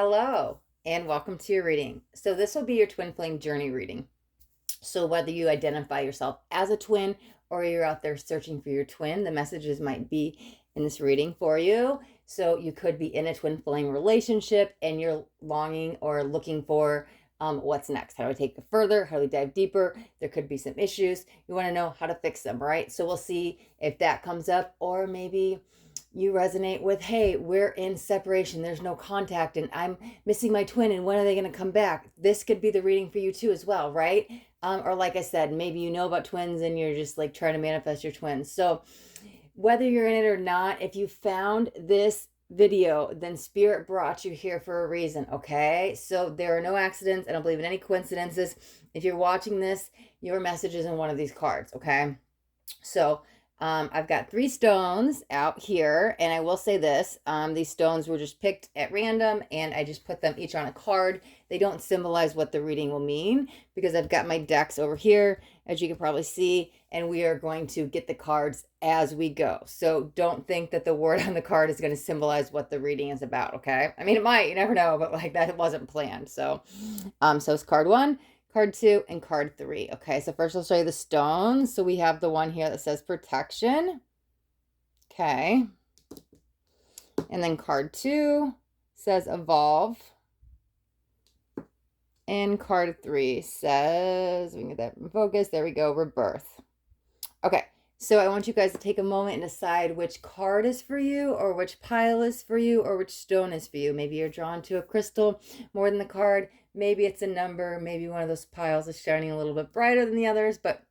Hello, and welcome to your reading. So, this will be your twin flame journey reading. So, whether you identify yourself as a twin or you're out there searching for your twin, the messages might be in this reading for you. So, you could be in a twin flame relationship and you're longing or looking for what's next. How do I take it further? How do we dive deeper? There could be some issues. You want to know how to fix them, right? So, we'll see if that comes up, or maybe you resonate with, hey, we're in separation, there's no contact, and I'm missing my twin, and when are they going to come back? This could be the reading for you too as well, right? Or like I said, maybe you know about twins and you're just like trying to manifest your twins. So whether you're in it or not, if you found this video, then spirit brought you here for a reason. Okay, so there are no accidents. I don't believe in any coincidences. If you're watching this, your message is in one of these cards. Okay, so I've got 3 stones out here, and I will say this, these stones were just picked at random, and I just put them each on a card. They don't symbolize what the reading will mean, because I've got my decks over here, as you can probably see, and we are going to get the cards as we go. So don't think that the word on the card is going to symbolize what the reading is about, okay? I mean, it might, you never know, but like that wasn't planned. So it's card 1, card 2, and card 3. Okay, so first I'll show you the stones. So we have the one here that says protection. Okay. And then card 2 says evolve. And card 3 says, we can get that in focus. There we go, rebirth. Okay, so I want you guys to take a moment and decide which card is for you, or which pile is for you, or which stone is for you. Maybe you're drawn to a crystal more than the card. Maybe it's a number. Maybe one of those piles is shining a little bit brighter than the others, but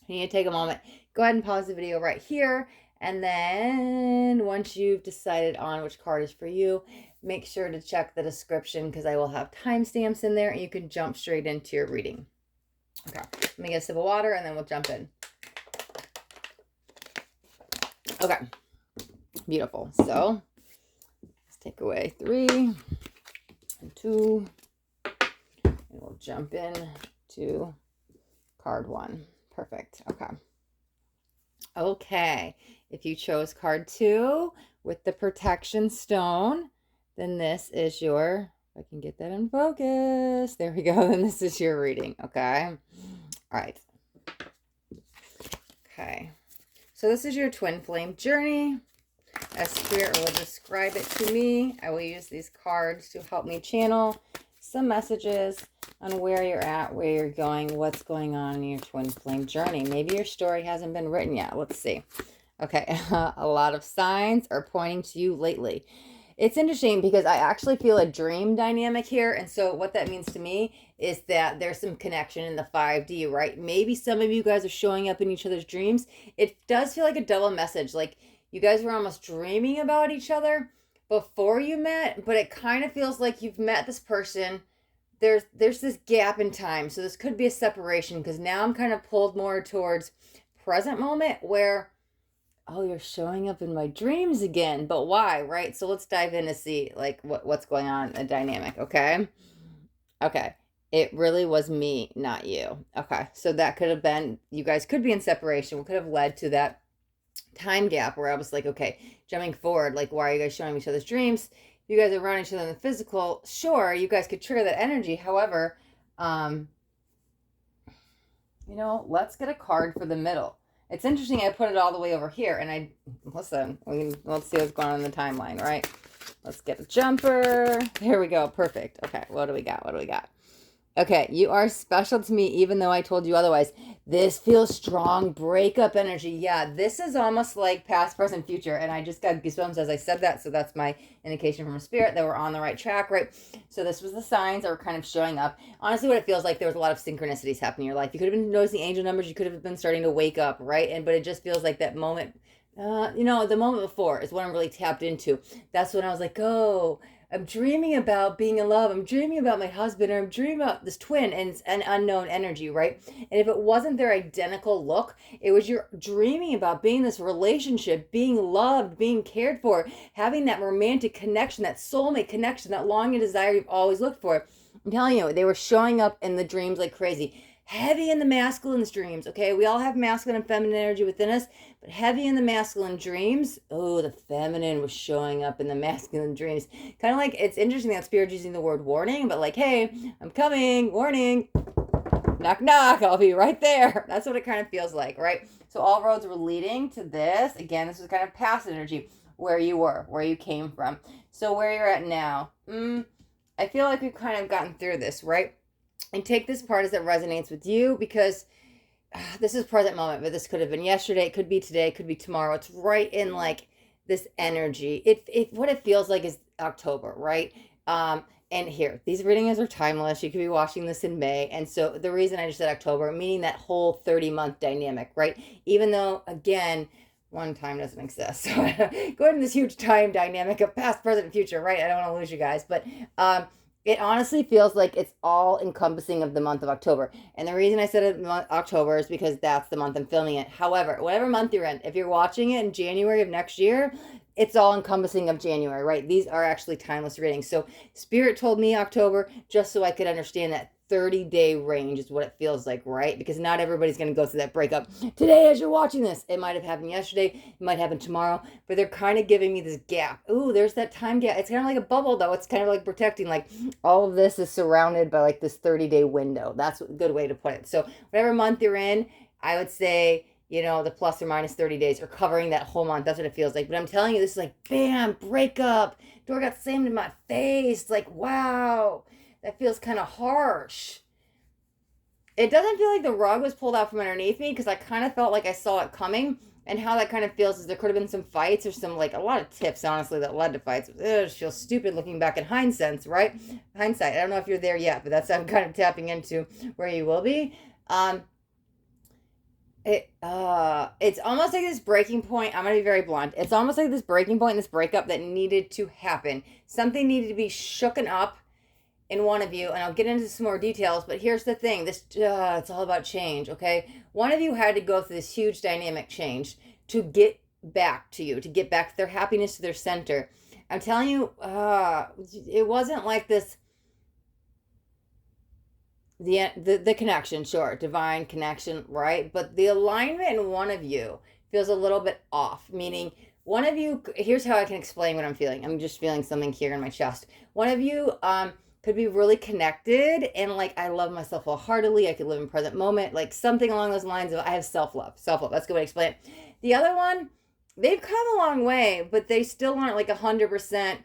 you need to take a moment. Go ahead and pause the video right here. And then once you've decided on which card is for you, make sure to check the description, because I will have timestamps in there and you can jump straight into your reading. Okay, let me get a sip of water and then we'll jump in. Okay, beautiful. So let's take away 3 and 2. And we'll jump in to card 1. Perfect. Okay. Okay. If you chose card 2 with the protection stone, then this is your, if I can get that in focus. There we go. Then this is your reading. Okay. All right. Okay. So this is your twin flame journey. As spirit will describe it to me, I will use these cards to help me channel some messages on where you're at, where you're going, what's going on in your twin flame journey. Maybe your story hasn't been written yet. Let's see. Okay, a lot of signs are pointing to you lately. It's interesting because I actually feel a dream dynamic here. And so what that means to me is that there's some connection in the 5D, right? Maybe some of you guys are showing up in each other's dreams. It does feel like a double message. Like you guys were almost dreaming about each other before you met, but it kind of feels like you've met this person. There's this gap in time. So this could be a separation, because now I'm kind of pulled more towards present moment where, oh, you're showing up in my dreams again, but why, right? So let's dive in to see like what's going on in the dynamic, okay? Okay, it really was me, not you. Okay, so that could have been, you guys could be in separation, what could have led to that time gap where I was like, okay, jumping forward, like, why are you guys showing each other's dreams? You guys are around each other in the physical. Sure, you guys could trigger that energy. However, let's get a card for the middle. It's interesting, I put it all the way over here, and let's see what's going on in the timeline, right? Let's get a jumper. There we go. Perfect. Okay, what do we got? Okay, you are special to me even though I told you otherwise. This feels strong breakup energy. Yeah, this is almost like past, present, future. And I just got goosebumps as I said that. So that's my indication from spirit that we're on the right track, right? So this was the signs that were kind of showing up. Honestly, what it feels like, there was a lot of synchronicities happening in your life. You could have been noticing angel numbers. You could have been starting to wake up, right? But it just feels like that moment, the moment before is what I'm really tapped into. That's when I was like, oh, I'm dreaming about being in love. I'm dreaming about my husband, or I'm dreaming about this twin, and it's an unknown energy, right? And if it wasn't their identical look, it was you're dreaming about being in this relationship, being loved, being cared for, having that romantic connection, that soulmate connection, that longing desire you've always looked for. I'm telling you, they were showing up in the dreams like crazy. heavy in the masculine dreams, okay? We all have masculine and feminine energy within us, but heavy in the masculine dreams. Oh, the feminine was showing up in the masculine dreams. Kind of like, it's interesting that Spirit's using the word warning, but like, hey, I'm coming, warning, knock, knock, I'll be right there. That's what it kind of feels like, right? So all roads were leading to this. Again, this was kind of past energy, where you were, where you came from. So where you're at now, I feel like we've kind of gotten through this, right? And take this part as it resonates with you, because this is present moment, but this could have been yesterday, it could be today, it could be tomorrow. It's right in like this energy. What it feels like is October, right? And here, these readings are timeless. You could be watching this in May. And so the reason I just said October, meaning that whole 30-month dynamic, right? Even though, again, one time doesn't exist. So going to this huge time dynamic of past, present, and future, right? I don't want to lose you guys. But it honestly feels like it's all encompassing of the month of October. And the reason I said October is because that's the month I'm filming it. However, whatever month you're in, if you're watching it in January of next year, it's all encompassing of January, right? These are actually timeless readings. So Spirit told me October just so I could understand that 30-day range is what it feels like, right? Because not everybody's going to go through that breakup today as you're watching this. It might have happened yesterday. It might happen tomorrow. But they're kind of giving me this gap. Ooh, there's that time gap. It's kind of like a bubble, though. It's kind of like protecting. Like all of this is surrounded by like this 30-day window. That's a good way to put it. So whatever month you're in, I would say, you know, the plus or minus 30 days or covering that whole month. That's what it feels like. But I'm telling you, this is like, bam, breakup. Door got slammed in my face. Like, wow, that feels kind of harsh. It doesn't feel like the rug was pulled out from underneath me, because I kind of felt like I saw it coming. And how that kind of feels is there could have been some fights or some, like, a lot of tips, honestly, that led to fights. It just feels stupid looking back in hindsight, right? Hindsight. I don't know if you're there yet, but that's I'm kind of tapping into where you will be. It's almost like this breaking point. I'm going to be very blunt. It's almost like this breaking point, this breakup that needed to happen. Something needed to be shooken up in one of you, and I'll get into some more details, but here's the thing. This, it's all about change, okay? One of you had to go through this huge dynamic change to get back to you, to get back to their happiness, to their center. I'm telling you, it wasn't like this. The connection, sure, divine connection, right? But the alignment in one of you feels a little bit off, meaning one of you, here's how I can explain what I'm feeling. I'm just feeling something here in my chest. One of you could be really connected and like, I love myself wholeheartedly. I could live in present moment, like something along those lines of I have self-love. Self-love, that's a good way to explain it. The other one, they've come a long way, but they still aren't like 100%.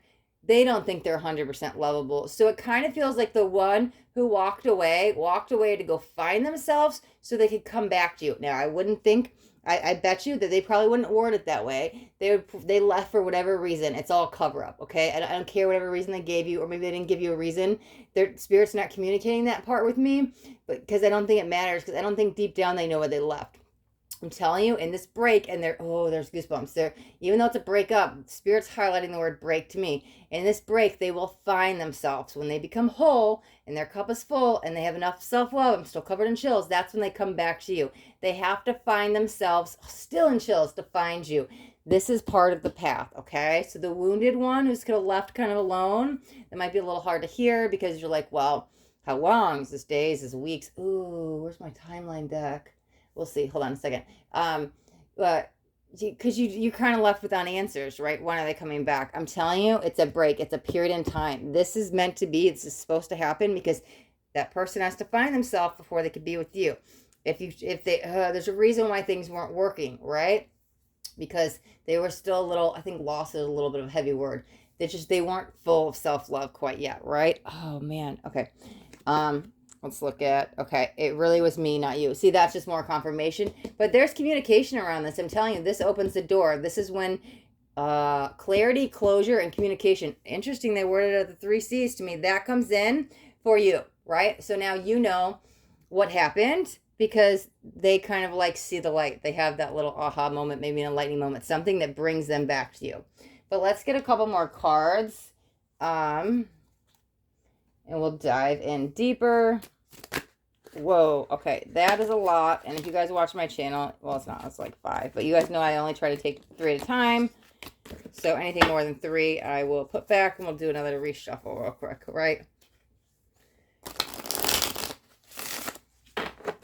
They don't think they're 100% lovable. So it kind of feels like the one who walked away to go find themselves so they could come back to you. Now, I wouldn't think, I bet you that they probably wouldn't word it that way. They left for whatever reason. It's all cover up, okay? I don't care whatever reason they gave you, or maybe they didn't give you a reason. Their spirit's not communicating that part with me, but because I don't think it matters, because I don't think deep down they know why they left. I'm telling you, in this break, and there's goosebumps there. Even though it's a breakup, Spirit's highlighting the word break to me. In this break, they will find themselves. When they become whole, and their cup is full, and they have enough self-love, I'm still covered in chills, that's when they come back to you. They have to find themselves, still in chills, to find you. This is part of the path, okay? So the wounded one who's kind of left kind of alone, that might be a little hard to hear, because you're like, well, how long? Is this days? Is this weeks? Ooh, where's my timeline deck? We'll see. Hold on a second. But because you kind of left without answers, right? When are they coming back? I'm telling you, it's a break. It's a period in time. This is meant to be. It's supposed to happen because that person has to find themselves before they could be with you. There's a reason why things weren't working, right? Because they were still a little. I think loss is a little bit of a heavy word. They weren't full of self-love quite yet, right? Oh man. Okay. Let's look at, okay, it really was me, not you. See, that's just more confirmation. But there's communication around this. I'm telling you, this opens the door. This is when clarity, closure, and communication. Interesting, they worded it at the 3 C's to me. That comes in for you, right? So now you know what happened because they kind of like see the light. They have that little aha moment, maybe an enlightening moment, something that brings them back to you. But let's get a couple more cards. And we'll dive in deeper. Whoa, okay, that is a lot. And if you guys watch my channel, well, it's not, it's like 5. But you guys know I only try to take 3 at a time. So anything more than 3, I will put back and we'll do another reshuffle real quick, right?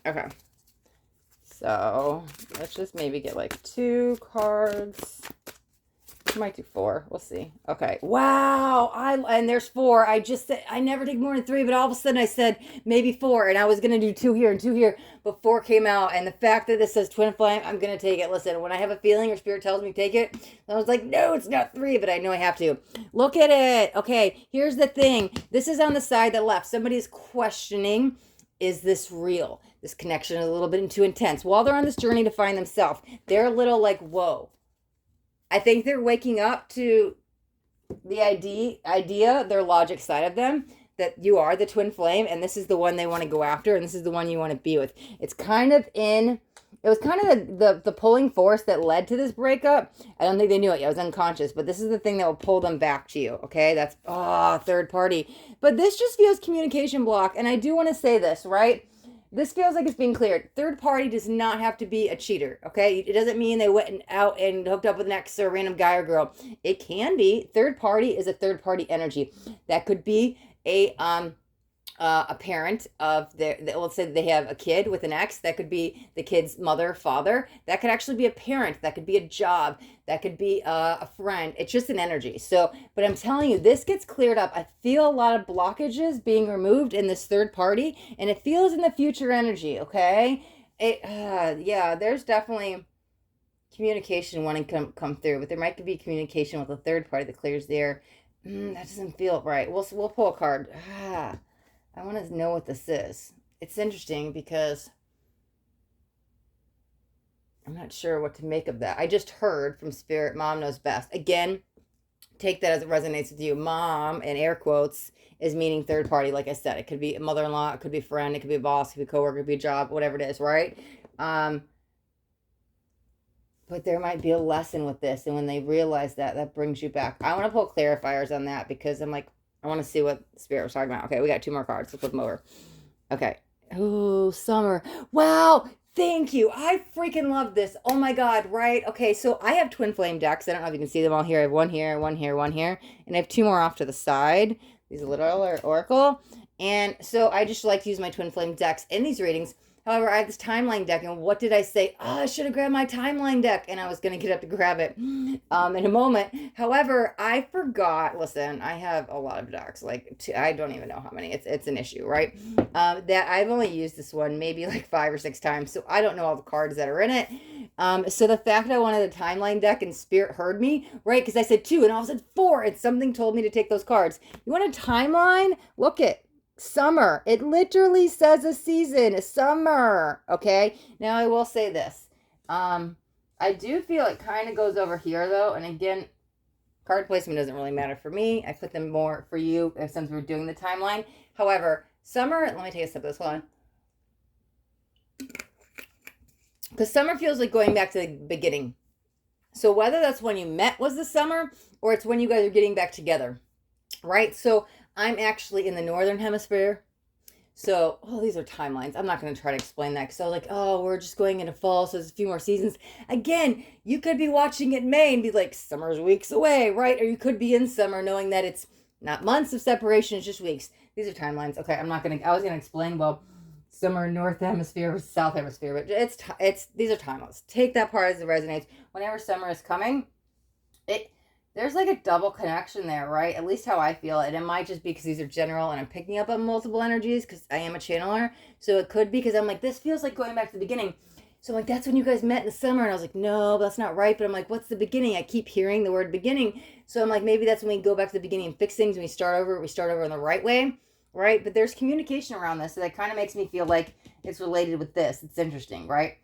Okay. So let's just maybe get like 2 cards. I might do 4. We'll see. Okay. Wow. And there's 4. I just said I never take more than 3, but all of a sudden I said maybe 4, and I was gonna do 2 here and 2 here, but 4 came out. And the fact that this says twin flame, I'm gonna take it. Listen, when I have a feeling or spirit tells me to take it, I was like, no, it's not 3, but I know I have to. Look at it. Okay. Here's the thing. This is on the side that left. Somebody's questioning, is this real? This connection is a little bit too intense. While they're on this journey to find themselves, they're a little like, whoa. I think they're waking up to the idea, their logic side of them, that you are the twin flame, and this is the one they want to go after, and this is the one you want to be with. It was kind of the pulling force that led to this breakup. I don't think they knew it yet. I was unconscious, but this is the thing that will pull them back to you, okay? That's, third party. But this just feels communication block, and I do want to say this, right? This feels like it's being cleared. Third party does not have to be a cheater, okay? It doesn't mean they went out and hooked up with an ex or a random guy or girl. It can be. Third party is a third party energy. That could be a parent of let's say they have a kid with an ex. That could be the kid's mother, father. That could actually be a parent. That could be a job. That could be a friend. It's just an energy. So, but I'm telling you, this gets cleared up. I feel a lot of blockages being removed in this third party, and it feels in the future energy, okay? Yeah, there's definitely communication wanting to come through, but there might be communication with a third party that clears there. That doesn't feel right. We'll pull a card. I want to know what this is. It's interesting because I'm not sure what to make of that. I just heard from Spirit, Mom knows best. Again, take that as it resonates with you. Mom, in air quotes, is meaning third party. Like I said, it could be a mother-in-law, it could be a friend, it could be a boss, it could be a coworker, it could be a job, whatever it is, right? But there might be a lesson with this, and when they realize that, that brings you back. I want to pull clarifiers on that because I'm like, I want to see what Spirit was talking about. Okay, we got 2 more cards. Let's flip them over. Okay. Oh, summer. Wow. Thank you. I freaking love this. Oh my God. Right. Okay. So I have twin flame decks. I don't know if you can see them all here. I have 1 here, 1 here, 1 here. And I have 2 more off to the side. These are little oracle. And so I just like to use my twin flame decks in these readings. However, I have this timeline deck, and what did I say? I should have grabbed my timeline deck, and I was going to get up to grab it in a moment. However, I forgot. Listen, I have a lot of decks. Like, I don't even know how many. It's an issue, right? That I've only used this one maybe like 5 or 6 times, so I don't know all the cards that are in it. So the fact that I wanted a timeline deck and Spirit heard me, right? Because I said 2, and all of a sudden 4, and something told me to take those cards. You want a timeline? Look it. Summer. It literally says a season. Summer. Okay. Now I will say this. I do feel it kind of goes over here though. And again, card placement doesn't really matter for me. I put them more for you since we're doing the timeline. However, summer, let me take a sip of this. Hold on. Because summer feels like going back to the beginning. So whether that's when you met was the summer or it's when you guys are getting back together. Right? So I'm actually in the northern hemisphere. So, these are timelines. I'm not going to try to explain that because I was like, we're just going into fall, so there's a few more seasons. Again, you could be watching it in May and be like, summer's weeks away, right? Or you could be in summer knowing that it's not months of separation, it's just weeks. These are timelines. Okay, I was going to explain, summer, north hemisphere versus south hemisphere, but these are timelines. Take that part as it resonates. Whenever summer is coming, there's like a double connection there, right? At least how I feel it. And it might just be because these are general and I'm picking up on multiple energies because I am a channeler. So it could be because I'm like, this feels like going back to the beginning. So I'm like, that's when you guys met in the summer. And I was like, no, that's not right. But I'm like, what's the beginning? I keep hearing the word beginning. So I'm like, maybe that's when we go back to the beginning and fix things and we start over in the right way, right? But there's communication around this. So that kind of makes me feel like it's related with this. It's interesting, right?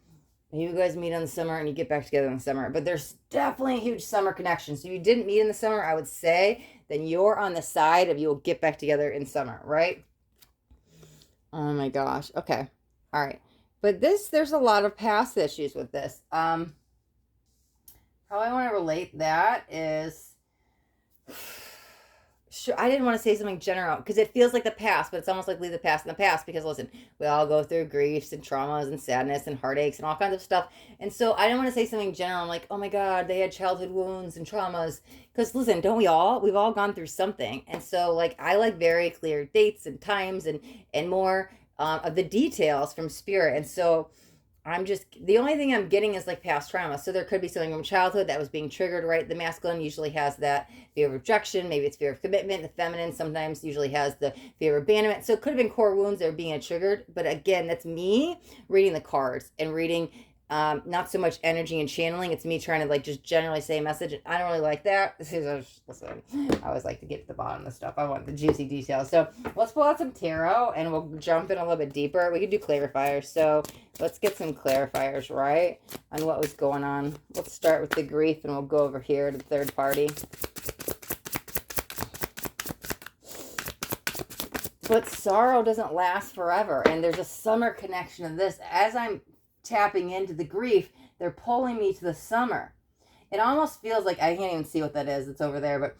You guys meet in the summer and you get back together in the summer. But there's definitely a huge summer connection. So if you didn't meet in the summer, I would say then you're on the side of you'll get back together in summer, right? Oh my gosh. Okay. All right. But there's a lot of past issues with this. How I want to relate that is... Sure, I didn't want to say something general because it feels like the past, but it's almost like leave the past in the past because listen, we all go through griefs and traumas and sadness and heartaches and all kinds of stuff. And so I didn't want to say something general. I'm like, oh my God, they had childhood wounds and traumas. Because listen, don't we all? We've all gone through something. And so like I like very clear dates and times and more. of the details from spirit. And so the only thing I'm getting is like past trauma. So there could be something from childhood that was being triggered, right? The masculine usually has that fear of rejection. Maybe it's fear of commitment. The feminine sometimes usually has the fear of abandonment. So it could have been core wounds that are being triggered. But again, that's me reading the cards and reading not so much energy and channeling. It's me trying to like just generally say a message. And I don't really like that. Listen, I always like to get to the bottom of the stuff. I want the juicy details. So let's pull out some tarot and we'll jump in a little bit deeper. We could do clarifiers. So let's get some clarifiers, right, on what was going on. Let's start with the grief and we'll go over here to the third party. But sorrow doesn't last forever. And there's a summer connection of this. As I'm tapping into the grief, they're pulling me to the summer. It almost feels like, I can't even see what that is, it's over there, but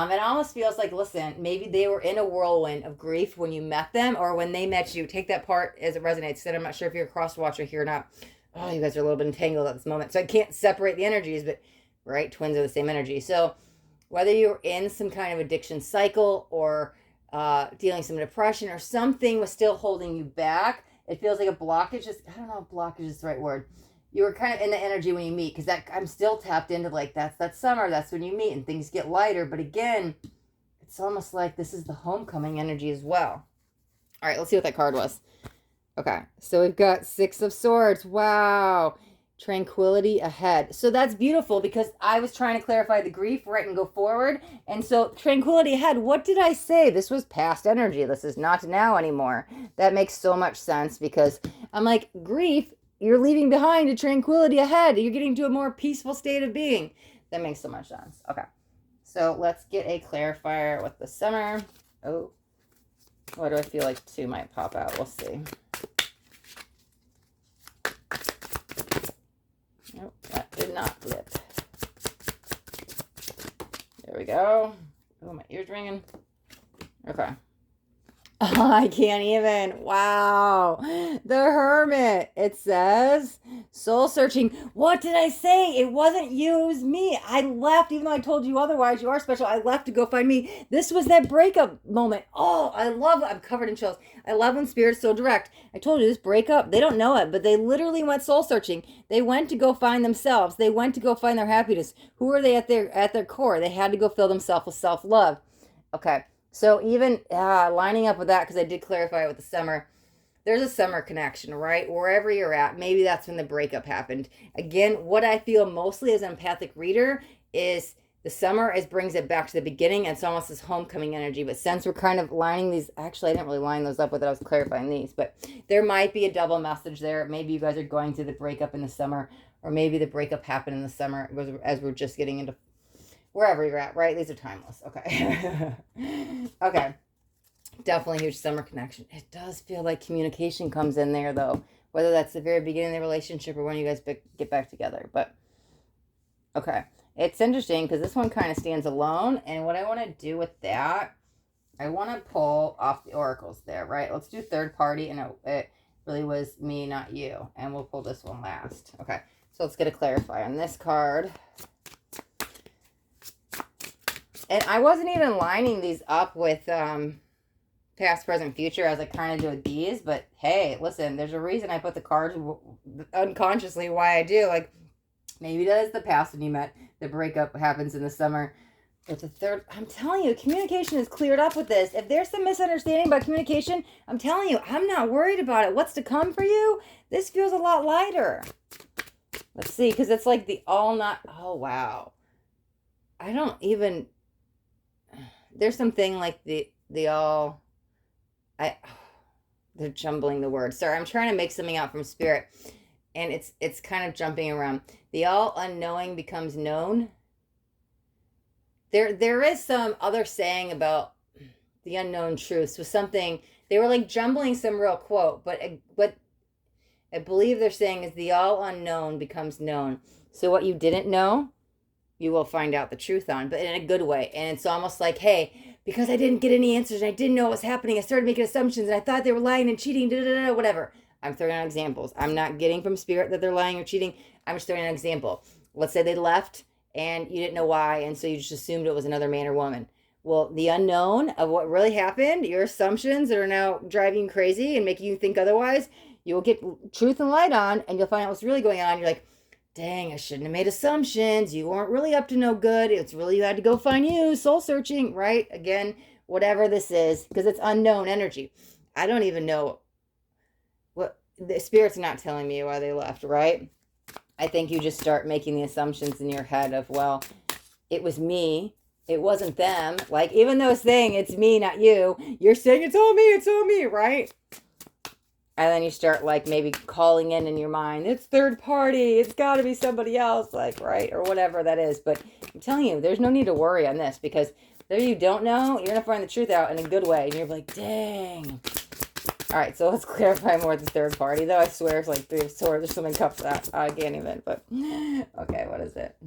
it almost feels like, listen, maybe they were in a whirlwind of grief when you met them or when they met you. Take that part as it resonates. And I'm not sure if you're a cross watcher here or not. Oh, you guys are a little bit entangled at this moment, so I can't separate the energies, but right, twins are the same energy. So whether you're in some kind of addiction cycle or dealing with some depression or something was still holding you back, it feels like a blockage. I don't know if blockage is the right word. You were kind of in the energy when you meet, because that I'm still tapped into like that's that summer. That's when you meet and things get lighter. But again, it's almost like this is the homecoming energy as well. All right, let's see what that card was. Okay, so we've got Six of Swords. Wow. Tranquility ahead. So that's beautiful because I was trying to clarify the grief, right, and go forward. And so tranquility ahead. What did I say? This was past energy. This is not now anymore. That makes so much sense because I'm like, grief, you're leaving behind a tranquility ahead. You're getting to a more peaceful state of being. That makes so much sense. Okay. So let's get a clarifier with the summer. Oh, what do I feel like two might pop out? We'll see. Nope, that did not flip. There we go. Oh, my ear's ringing. Okay. Oh, I can't even. Wow. The Hermit. It says, soul searching. What did I say? It wasn't you. It was me. I left, even though I told you otherwise. You are special. I left to go find me. This was that breakup moment. Oh, I love it. I'm covered in chills. I love when spirit's so direct. I told you this breakup, they don't know it, but they literally went soul searching. They went to go find themselves. They went to go find their happiness. Who are they at their core? They had to go fill themselves with self-love. Okay. So even lining up with that, because I did clarify it with the summer, there's a summer connection, right? Wherever you're at, maybe that's when the breakup happened. Again, what I feel mostly as an empathic reader is the summer brings it back to the beginning, and it's almost this homecoming energy. But since we're kind of lining these, actually I didn't really line those up with it, I was clarifying these, but there might be a double message there. Maybe you guys are going through the breakup in the summer, or maybe the breakup happened in the summer as we're just getting into wherever you're at, right? These are timeless. Okay. Okay. Definitely huge summer connection. It does feel like communication comes in there, though, whether that's the very beginning of the relationship or when you guys get back together. But, okay. It's interesting because this one kind of stands alone. And what I want to do with that, I want to pull off the oracles there, right? Let's do third party. And it really was me, not you. And we'll pull this one last. Okay. So let's get a clarifier on this card. And I wasn't even lining these up with past, present, future as I kind of do with these. But hey, listen, there's a reason I put the cards unconsciously why I do. Like, maybe that is the past when you met. The breakup happens in the summer. It's a third. I'm telling you, communication is cleared up with this. If there's some misunderstanding about communication, I'm telling you, I'm not worried about it. What's to come for you? This feels a lot lighter. Let's see, because it's like the all not. Oh, wow. I don't even. There's something like the all, they're jumbling the words. Sorry, I'm trying to make something out from spirit, and it's kind of jumping around. The all unknowing becomes known. There is some other saying about the unknown truths with something. They were like jumbling some real quote, but what I believe they're saying is the all unknown becomes known. So what you didn't know, you will find out the truth on, but in a good way. And it's almost like, hey, because I didn't get any answers and I didn't know what was happening, I started making assumptions and I thought they were lying and cheating, whatever. I'm throwing out examples. I'm not getting from spirit that they're lying or cheating. I'm just throwing out an example. Let's say they left and you didn't know why, and so you just assumed it was another man or woman. Well, the unknown of what really happened, your assumptions that are now driving you crazy and making you think otherwise, you'll get truth and light on, and you'll find out what's really going on. You're like, dang, I shouldn't have made assumptions. You weren't really up to no good. It's really, you had to go find you, soul searching, right? Again, whatever this is, because it's unknown energy. I don't even know what the spirit's not telling me why they left, right? I think you just start making the assumptions in your head of, well, it was me. It wasn't them. Like, even though it's saying it's me, not you, you're saying it's all me, right? And then you start, like, maybe calling in your mind, it's third party, it's got to be somebody else, like, right? Or whatever that is. But I'm telling you, there's no need to worry on this, because there you don't know, you're going to find the truth out in a good way. And you're like, dang. All right, so let's clarify more the third party, though. I swear it's like Three of Swords or something cups that. I can't even, but okay, what is it?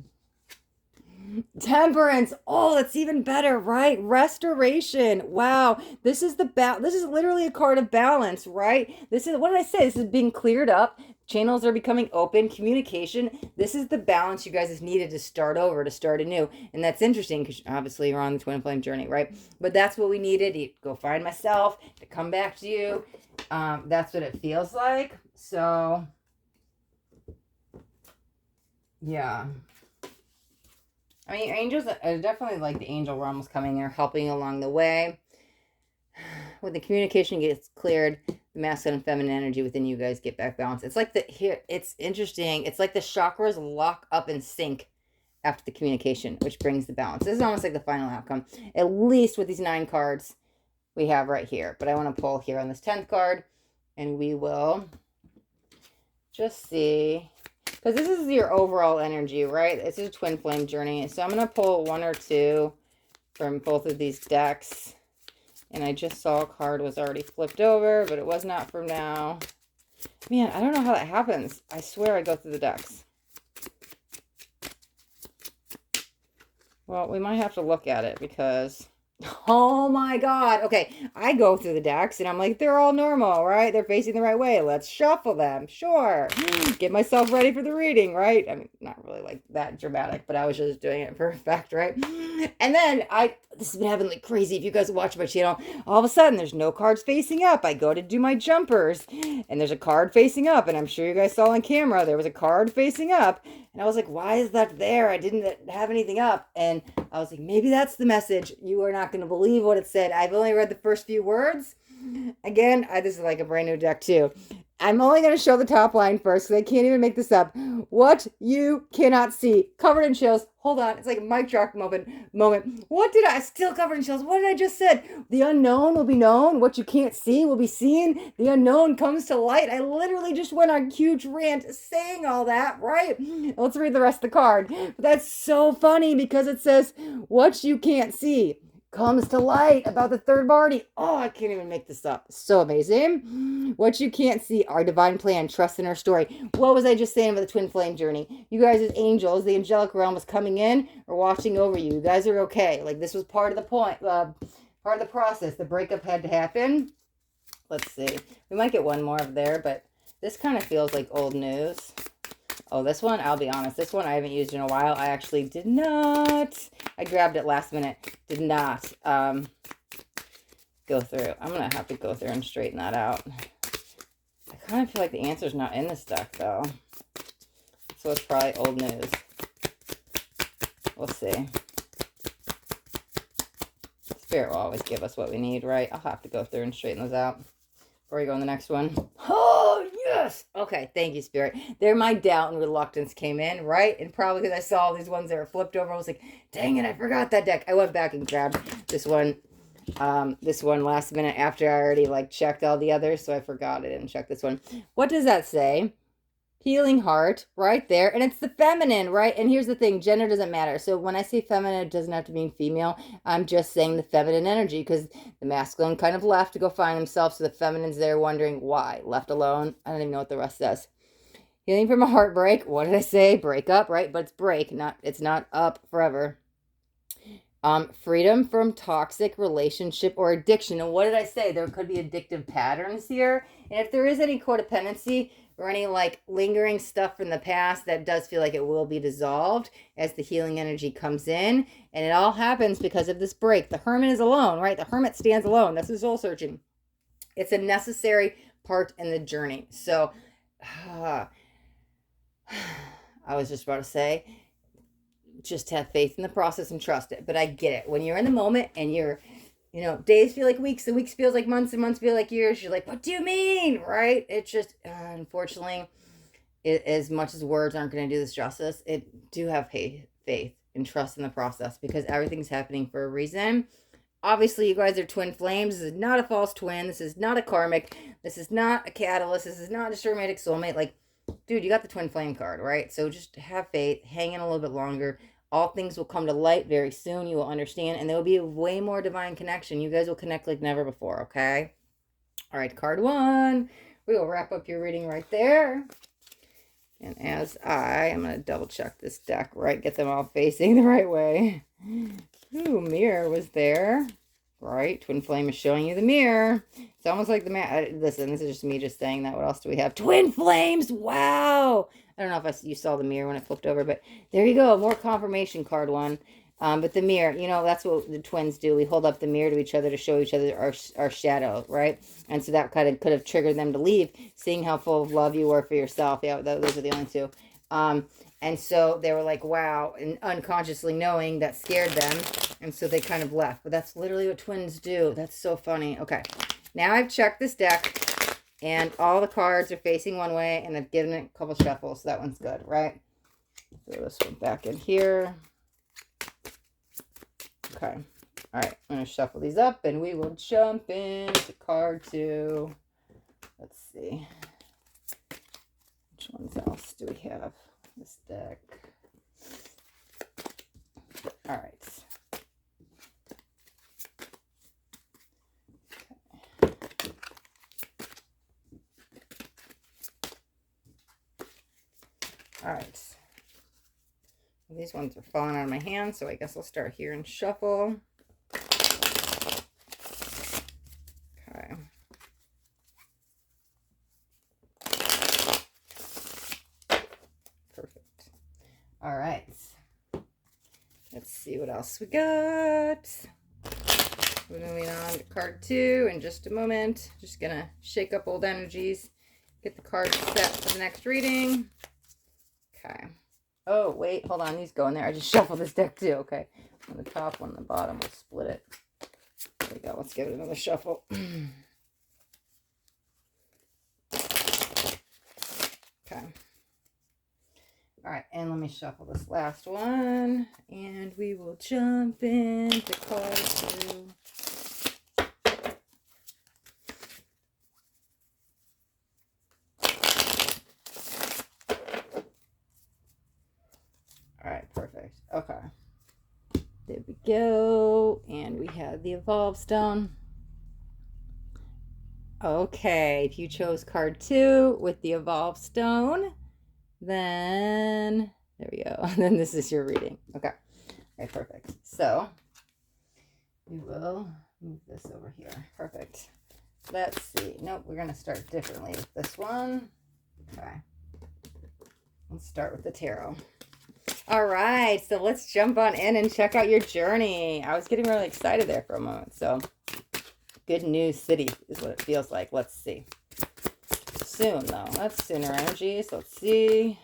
Temperance. Oh, that's even better, right? Restoration. Wow. This is this is literally a card of balance, right? This is, what did I say? This is being cleared up. Channels are becoming open. Communication. This is the balance you guys needed to start over, to start anew. And that's interesting because obviously you're on the twin flame journey, right? But that's what we needed. To go find myself, to come back to you. That's what it feels like. So, yeah. I mean, angels, I definitely like the angel realms coming here, helping along the way. When the communication gets cleared, the masculine and feminine energy within you guys get back balanced. It's like it's interesting. It's like the chakras lock up and sync after the communication, which brings the balance. This is almost like the final outcome, at least with these 9 cards we have right here. But I want to pull here on this 10th card, and we will just see, because this is your overall energy, right? This is a twin flame journey. So I'm going to pull 1 or 2 from both of these decks. And I just saw a card was already flipped over, but it was not from now. Man, I don't know how that happens. I swear I go through the decks. Well, we might have to look at it because, oh my God. Okay, I go through the decks and I'm like, they're all normal, right? They're facing the right way. Let's shuffle them. Sure. Get myself ready for the reading, right? I mean, not really like that dramatic, but I was just doing it for effect, right? And then this has been happening like crazy. If you guys watch my channel, all of a sudden there's no cards facing up. I go to do my jumpers and there's a card facing up. And I'm sure you guys saw on camera, there was a card facing up. And I was like, why is that there? I didn't have anything up. And I was like, maybe that's the message. You are not going to believe what it said. I've only read the first few words. Again, this is like a brand new deck too. I'm only going to show the top line first because I can't even make this up. What you cannot see. Covered in chills. Hold on. It's like a mic drop moment. What did I... Still covered in chills. What did I just said? The unknown will be known. What you can't see will be seen. The unknown comes to light. I literally just went on a huge rant saying all that, right? Let's read the rest of the card. But that's so funny because it says, what you can't see comes to light about the third party. Oh, I can't even make this up. So amazing. What you can't see, our divine plan, trust in our story. What was I just saying about the twin flame journey? You guys as angels, the angelic realm was coming in or watching over you. You guys are okay. Like, this was part of the point, part of the process. The breakup had to happen. Let's see. We might get one more of there, but this kind of feels like old news. Oh, this one, I'll be honest, this one I haven't used in a while. I actually did not. I grabbed it last minute. Did not go through. I'm going to have to go through and straighten that out. I kind of feel like the answer's not in this deck, though. So it's probably old news. We'll see. Spirit will always give us what we need, right? I'll have to go through and straighten those out before we go on the next one. Oh, yes. Okay, thank you, Spirit. There, my doubt and reluctance came in, right? And probably because I saw all these ones that were flipped over, I was like, dang it, I forgot that deck. I went back and grabbed this one last minute after I already, like, checked all the others, so I forgot it and checked this one. What does that say? Healing heart, right there. And it's the feminine, right? And here's the thing, gender doesn't matter. So when I say feminine, it doesn't have to mean female. I'm just saying the feminine energy because the masculine kind of left to go find himself. So the feminine's there wondering why. Left alone. I don't even know what the rest says. Healing from a heartbreak. What did I say? Break up, right? But it's break, it's not up forever. Freedom from toxic relationship or addiction. And what did I say? There could be addictive patterns here. And if there is any codependency, or any like lingering stuff from the past that does feel like it will be dissolved as the healing energy comes in. And it all happens because of this break. The hermit is alone, right? The hermit stands alone. That's his soul searching. It's a necessary part in the journey. So I was just about to say, just have faith in the process and trust it. But I get it. When you're in the moment and you're, days feel like weeks and weeks feels like months and months feel like years, you're like, what do you mean? Right? It's just, unfortunately, as much as words aren't going to do this justice, it do have faith and trust in the process, because everything's happening for a reason. Obviously, you guys are twin flames. This is not a false twin. This is not a karmic. This is not a catalyst. This is not just a romantic soulmate. Like, dude, you got the twin flame card, right? So just have faith, hang in a little bit longer. All things will come to light very soon. You will understand, and there will be a way more divine connection. You guys will connect like never before, okay? All right, card 1. We will wrap up your reading right there. And as I'm going to double check this deck, right? Get them all facing the right way. Ooh, mirror was there. Right, twin flame is showing you the mirror. It's almost like the listen, this is just me just saying that. What else do we have? Twin flames. Wow. I don't know if you saw the mirror when it flipped over, but there you go. More confirmation, card 1. But the mirror, that's what the twins do. We hold up the mirror to each other to show each other our shadow, right? And so that kind of could have triggered them to leave, seeing how full of love you were for yourself. Yeah, those are the only two. And so they were like, wow, and unconsciously knowing that scared them. And so they kind of left. But that's literally what twins do. That's so funny. Okay. Now I've checked this deck, and all the cards are facing one way, and I've given it a couple shuffles. So that one's good, right? Throw this one back in here. Okay. All right. I'm going to shuffle these up, and we will jump into card 2. Let's see. Which ones else do we have? This deck. All right. All right. These ones are falling out of my hand, so I guess I'll start here and shuffle. Okay. Perfect. All right. Let's see what else we got. We're moving on to card 2 in just a moment. Just going to shake up old energies, get the cards set for the next reading. Okay. Oh, wait, hold on. These go in there. I just shuffled this deck too. Okay. On the top, one on the bottom. We'll split it. There we go. Let's give it another shuffle. Okay. All right. And let me shuffle this last one. And we will jump into card 2. All right, perfect. Okay. There we go. And we have the Evolve Stone. Okay, if you chose card 2 with the Evolve Stone, then there we go. Then this is your reading. Okay. Okay, perfect. So we will move this over here. Perfect. Let's see. Nope, we're going to start differently with this one. Okay. Let's start with the tarot. All right, so let's jump on in and check out your journey. I was getting really excited there for a moment. So, good news city is what it feels like. Let's see. Soon, though. That's sooner energy. So, let's see.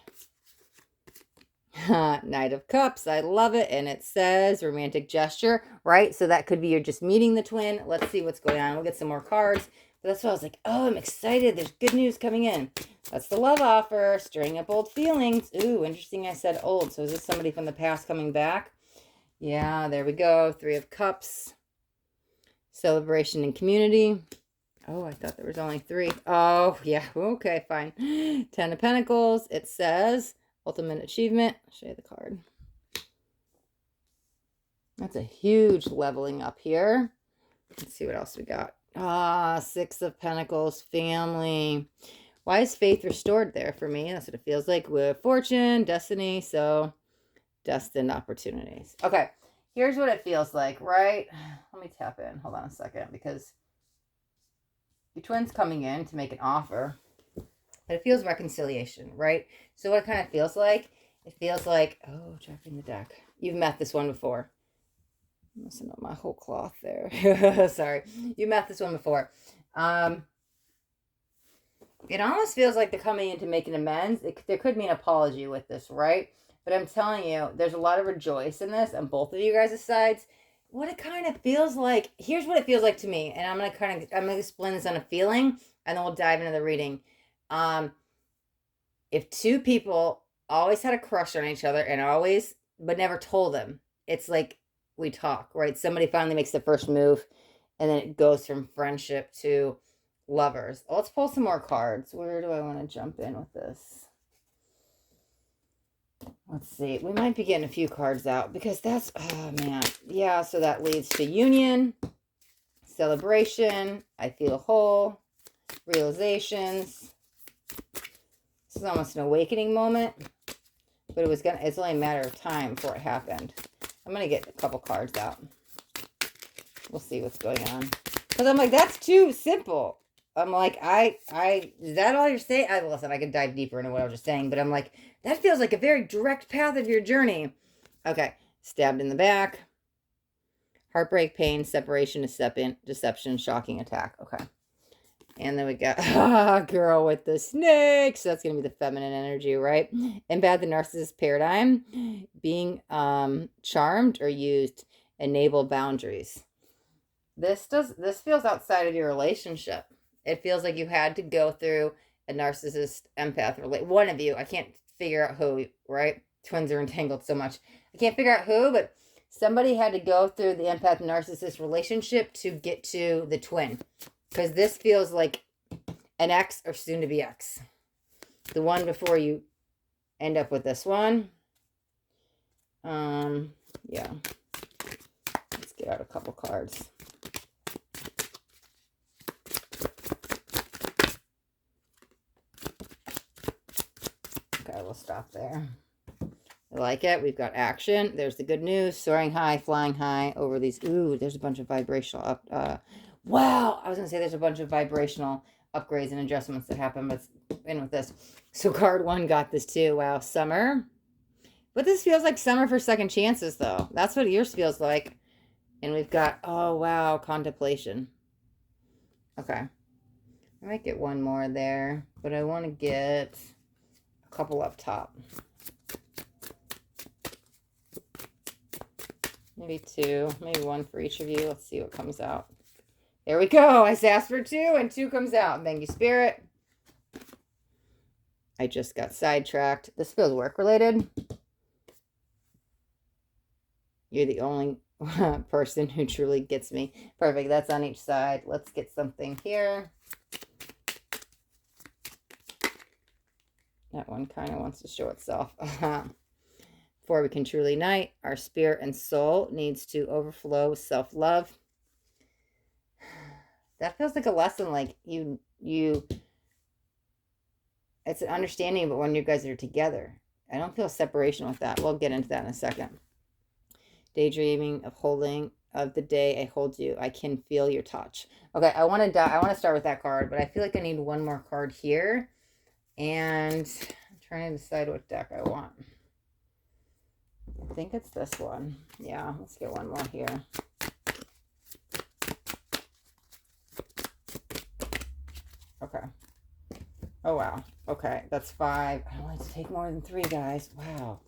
Knight of Cups. I love it. And it says romantic gesture, right? So, that could be you're just meeting the twin. Let's see what's going on. We'll get some more cards. But that's why I was like, oh, I'm excited. There's good news coming in. That's the love offer. Stirring up old feelings. Ooh, interesting I said old. So is this somebody from the past coming back? Yeah, there we go. 3 of Cups. Celebration and community. Oh, I thought there was only 3. Oh, yeah. Okay, fine. 10 of Pentacles. It says ultimate achievement. I'll show you the card. That's a huge leveling up here. Let's see what else we got. 6 of Pentacles. Family. Why is faith restored there for me? That's what it feels like with fortune, destiny. So, destined opportunities. Okay, here's what it feels like, right? Let me tap in. Hold on a second, because your twin's coming in to make an offer. but it feels reconciliation, right? So what it kind of feels like, it feels like, oh, dropping the deck. You've met this one before. I'm messing up my whole cloth there. Sorry. You met this one before. It almost feels like they're coming in to make an amends. There could be an apology with this, right? But I'm telling you, there's a lot of rejoice in this on both of you guys' sides. What it kind of feels like, here's what it feels like to me, and I'm gonna explain this on a feeling, and then we'll dive into the reading. If two people always had a crush on each other and always, but never told them, it's like we talk, right? Somebody finally makes the first move, and then it goes from friendship to lovers. Let's pull some more cards. Where do I want to jump in with this? Let's see. We might be getting a few cards out because that's, oh man. Yeah, so that leads to union, celebration, I feel whole, realizations. This is almost an awakening moment, but it's only a matter of time before it happened. I'm going to get a couple cards out. We'll see what's going on. Because I'm like, that's too simple. I'm like, is that all you're saying? Listen, I can dive deeper into what I was just saying, but I'm like, that feels like a very direct path of your journey. Okay, stabbed in the back. Heartbreak, pain, separation, deception, shocking attack. Okay. And then we got, girl with the snake. So that's going to be the feminine energy, right? Empath, the narcissist paradigm. Being charmed or used, enable boundaries. This feels outside of your relationship. It feels like you had to go through a narcissist empath one of you. I can't figure out who, right? Twins are entangled so much. I can't figure out who, but somebody had to go through the empath narcissist relationship to get to the twin. Because this feels like an ex or soon to be ex. The one before you end up with this one. Yeah. Let's get out a couple cards. Okay, we'll stop there. I like it. We've got action. There's the good news. Soaring high, flying high over these. Ooh, there's a bunch of vibrational wow. I was going to say there's a bunch of vibrational upgrades and adjustments that happen with this. So card one got this too. Wow. Summer. But this feels like summer for second chances though. That's what yours feels like. And we've got, oh wow, contemplation. Okay. I might get one more there, but I want to get a couple up top. Maybe two, maybe one for each of you. Let's see what comes out. There we go. I asked for two and two comes out. Thank you, Spirit. I just got sidetracked. This feels work related. You're the only person who truly gets me. Perfect. That's on each side. Let's get something here. That one kind of wants to show itself. Before we can truly unite, our spirit and soul needs to overflow with self-love. That feels like a lesson, like you it's an understanding, but when you guys are together. I don't feel separation with that. We'll get into that in a second. Daydreaming of holding of the day I hold you. I can feel your touch. Okay, I want to start with that card, but I feel like I need one more card here. And I'm trying to decide what deck I want. I think it's this one. Yeah, let's get one more here. Okay. Oh, wow. Okay, that's 5. I don't want it to take more than 3, guys. Wow.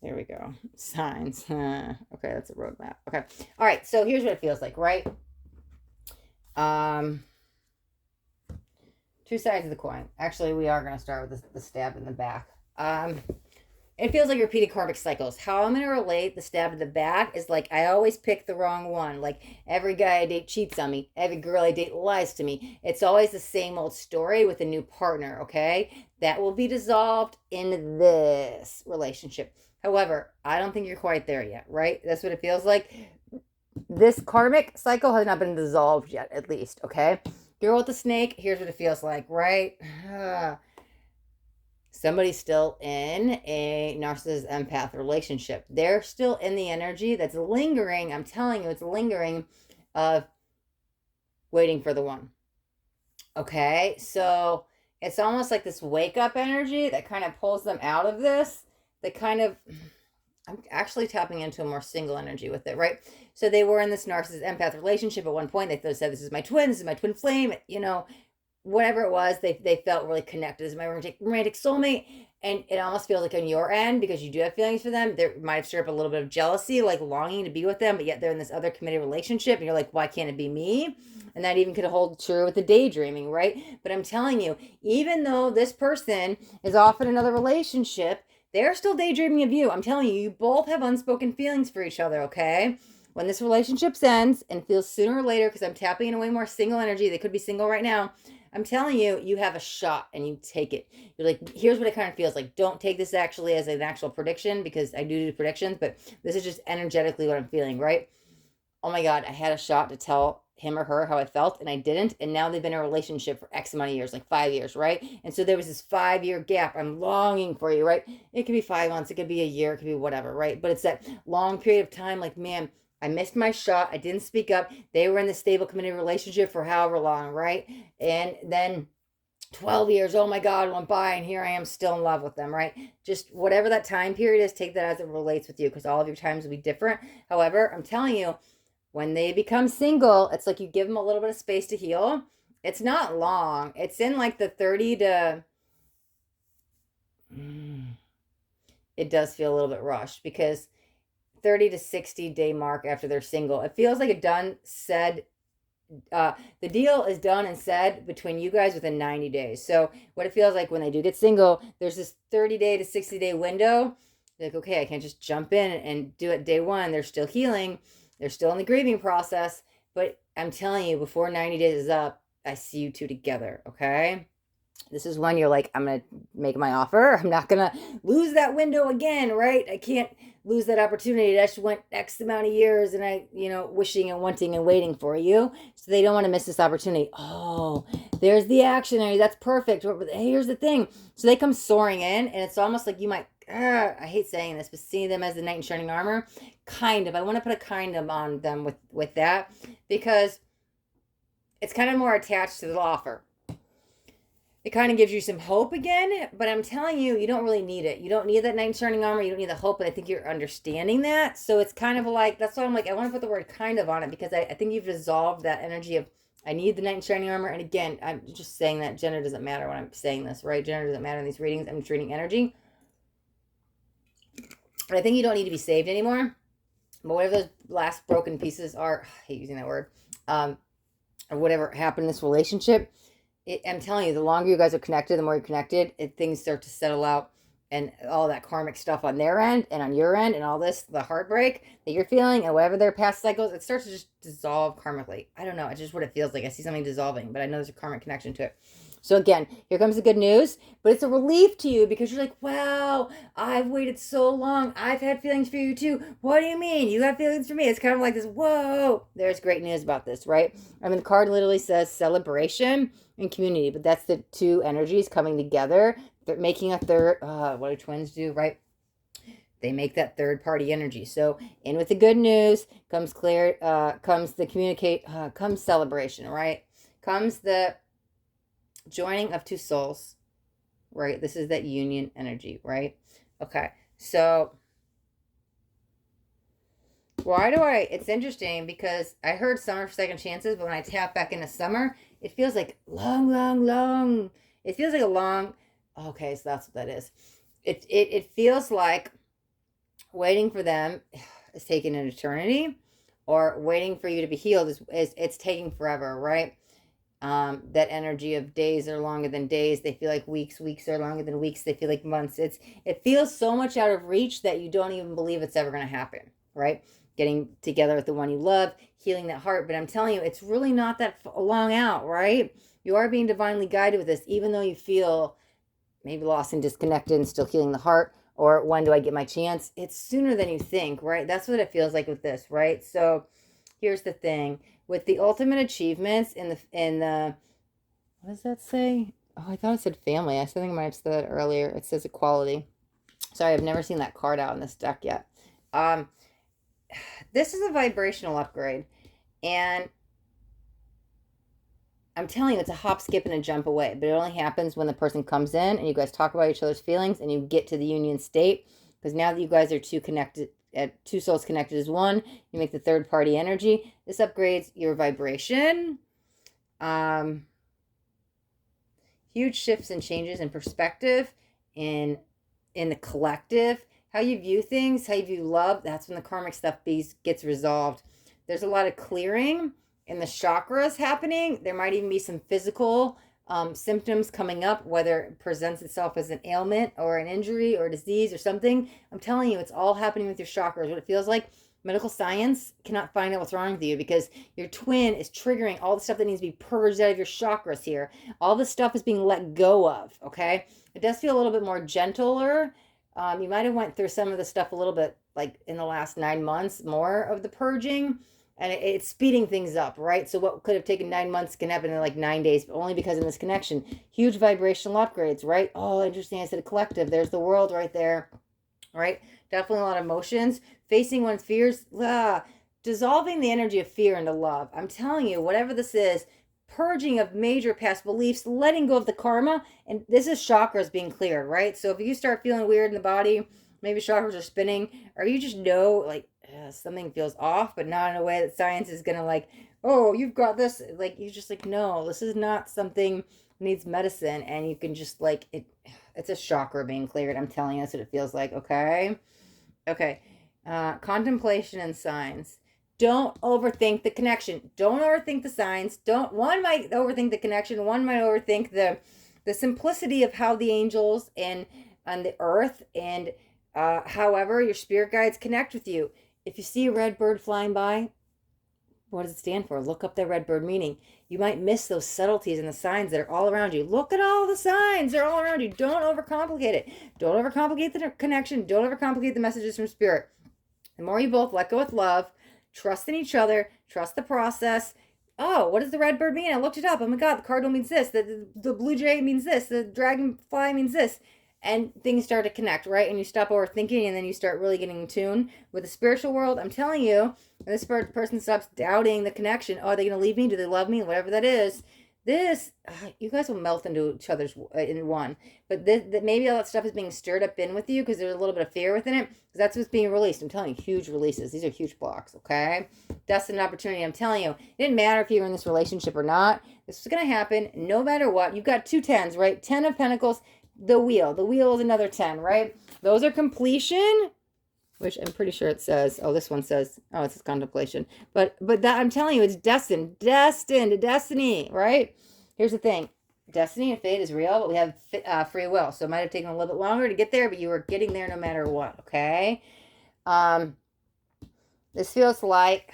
There we go. Signs. Okay, that's a roadmap. Okay. All right, so here's what it feels like, right? Two sides of the coin. Actually, we are going to start with the stab in the back. It feels like repeated karmic cycles. How I'm going to relate the stab in the back is like I always pick the wrong one. Like every guy I date cheats on me. Every girl I date lies to me. It's always the same old story with a new partner, okay? That will be dissolved in this relationship. However, I don't think you're quite there yet, right? That's what it feels like. This karmic cycle has not been dissolved yet, at least, okay? Girl with the snake, here's what it feels like, right? Somebody's still in a narcissist empath relationship. They're still in the energy that's lingering. I'm telling you, it's lingering of waiting for the one. Okay, so it's almost like this wake up energy that kind of pulls them out of this. That kind of, I'm actually tapping into a more single energy with it, right? So they were in this narcissist empath relationship at one point. They said, "This is my twin. This is my twin flame." Whatever it was, they felt really connected. This is my romantic soulmate. And it almost feels like on your end, because you do have feelings for them, there might have stirred up a little bit of jealousy, like longing to be with them, but yet they're in this other committed relationship, and you're like, why can't it be me? And that even could hold true with the daydreaming, right? But I'm telling you, even though this person is off in another relationship, they're still daydreaming of you. I'm telling you, you both have unspoken feelings for each other, okay? When this relationship ends, and feels sooner or later, because I'm tapping in a way more single energy, they could be single right now, I'm telling you, you have a shot and you take it. You're like, here's what it kind of feels like. Don't take this actually as an actual prediction, because I do predictions, but this is just energetically what I'm feeling, right? Oh my God, I had a shot to tell him or her how I felt, and I didn't. And now they've been in a relationship for X amount of years, like 5 years, right? And so there was this 5 year gap. I'm longing for you, right? It could be 5 months, it could be a year, it could be whatever, right? But it's that long period of time, like, man, I missed my shot. I didn't speak up. They were in the stable, committed relationship for however long, right? And then 12 years, oh my God, went by, and here I am still in love with them, right? Just whatever that time period is, take that as it relates with you, because all of your times will be different. However, I'm telling you, when they become single, it's like you give them a little bit of space to heal. It's not long. It's in like the 30 to, it does feel a little bit rushed, because 30 to 60 day mark after they're single, it feels like a done, said, the deal is done and said between you guys within 90 days. So what it feels like when they do get single, there's this 30-day to 60-day window. Like, okay, I can't just jump in and do it day one. They're still healing. They're still in the grieving process. But I'm telling you, before 90 days is up, I see you two together, okay? This is when you're like, I'm going to make my offer. I'm not going to lose that window again, right? I can't lose that opportunity. That just went X amount of years, and I, wishing and wanting and waiting for you. So they don't want to miss this opportunity. Oh, there's the action area. That's perfect. Here's the thing. So they come soaring in, and it's almost like you might, I hate saying this, but seeing them as the knight in shining armor, kind of. I want to put a kind of on them with that, because it's kind of more attached to the offer. It kind of gives you some hope again, but I'm telling you, you don't really need it. You don't need that knight in shining armor. You don't need the hope, and I think you're understanding that. So it's kind of like, that's why I'm like, I want to put the word kind of on it, because I think you've dissolved that energy of, I need the knight in shining armor. And again, I'm just saying that gender doesn't matter when I'm saying this, right? Gender doesn't matter in these readings. I'm just reading energy. But I think you don't need to be saved anymore. But whatever those last broken pieces are, I hate using that word, or whatever happened in this relationship, I'm telling you, the longer you guys are connected, the more you're connected, things start to settle out, and all that karmic stuff on their end and on your end, and all this, the heartbreak that you're feeling, and whatever their past cycles, it starts to just dissolve karmically. I don't know. It's just what it feels like. I see something dissolving, but I know there's a karmic connection to it. So again, here comes the good news, but it's a relief to you, because you're like, wow, I've waited so long. I've had feelings for you too. What do you mean? You have feelings for me? It's kind of like this, whoa, there's great news about this, right? I mean, the card literally says celebration and community, but that's the two energies coming together. They're making a third, what do twins do, right? They make that third party energy. So in with the good news comes comes the comes celebration, right? Comes the joining of two souls, right? This is that union energy, right? Okay, so it's interesting, because I heard summer for second chances, but when I tap back into summer, it feels like long. It feels like a long, okay, so that's what that is. It feels like waiting for them is taking an eternity, or waiting for you to be healed is it's taking forever, right? That energy of days are longer than days. They feel like weeks. Weeks are longer than weeks. They feel like months. It feels so much out of reach that you don't even believe it's ever going to happen, right? Getting together with the one you love, healing that heart. But I'm telling you, it's really not that long out, right? You are being divinely guided with this, even though you feel maybe lost and disconnected and still healing the heart, or when do I get my chance? It's sooner than you think, right? That's what it feels like with this, right? So here's the thing. With the ultimate achievements in the what does that say? Oh, I thought it said family. I think I might have said that earlier. It says equality. Sorry, I've never seen that card out in this deck yet. This is a vibrational upgrade, and I'm telling you, it's a hop, skip, and a jump away. But it only happens when the person comes in and you guys talk about each other's feelings and you get to the union state. Because now that you guys are two souls connected as one, you make the third party energy. This upgrades your vibration. Huge shifts and changes in perspective in the collective. How you view things, how you view love, that's when the karmic stuff gets resolved. There's a lot of clearing in the chakras happening. There might even be some physical symptoms coming up, whether it presents itself as an ailment or an injury or disease or something. I'm telling you, it's all happening with your chakras. What it feels like, medical science cannot find out what's wrong with you because your twin is triggering all the stuff that needs to be purged out of your chakras here. All this stuff is being let go of, okay? It does feel a little bit more gentler. You might have went through some of the stuff a little bit like in the last 9 months, more of the purging, and it's speeding things up, right? So what could have taken 9 months can happen in like 9 days, but only because of this connection. Huge vibrational upgrades, right? Oh, interesting. I said collective. There's the world right there, right? Definitely a lot of emotions. Facing one's fears, dissolving the energy of fear into love. I'm telling you, whatever this is, purging of major past beliefs, letting go of the karma, and this is chakras being cleared, right? So if you start feeling weird in the body, maybe chakras are spinning, or you just know like something feels off, but not in a way that science is gonna like, oh, you've got this. Like you just like, no, this is not something that needs medicine, and you can just like it's a chakra being cleared. I'm telling you, that's what it feels like. Okay. Contemplation and signs. Don't overthink the connection. Don't overthink the signs. One might overthink the connection. One might overthink the simplicity of how the angels and the earth and however your spirit guides connect with you. If you see a red bird flying by, what does it stand for? Look up the red bird meaning. You might miss those subtleties and the signs that are all around you. Look at all the signs. They're all around you. Don't overcomplicate it. Don't overcomplicate the connection. Don't overcomplicate the messages from spirit. The more you both let go with love, trust in each other, trust the process. Oh, what does the red bird mean? I looked it up. Oh my God, the cardinal means this. The blue jay means this. The dragonfly means this. And things start to connect, right? And you stop overthinking and then you start really getting in tune with the spiritual world. I'm telling you, when this person stops doubting the connection, oh, are they going to leave me? Do they love me? Whatever that is. You guys will melt into each other's in one. But maybe all that stuff is being stirred up in with you because there's a little bit of fear within it. Because that's what's being released. I'm telling you, huge releases. These are huge blocks, okay? That's an opportunity. I'm telling you, it didn't matter if you were in this relationship or not. This is going to happen no matter what. You've got 2 10s, right? 10 of Pentacles. The wheel is another 10, right? Those are completion, which I'm pretty sure it says. Oh, this one says, oh, it says contemplation. But that I'm telling you, it's destined to destiny, right? Here's the thing. Destiny and fate is real, but we have free will. So it might have taken a little bit longer to get there, but you were getting there no matter what, okay? This feels like,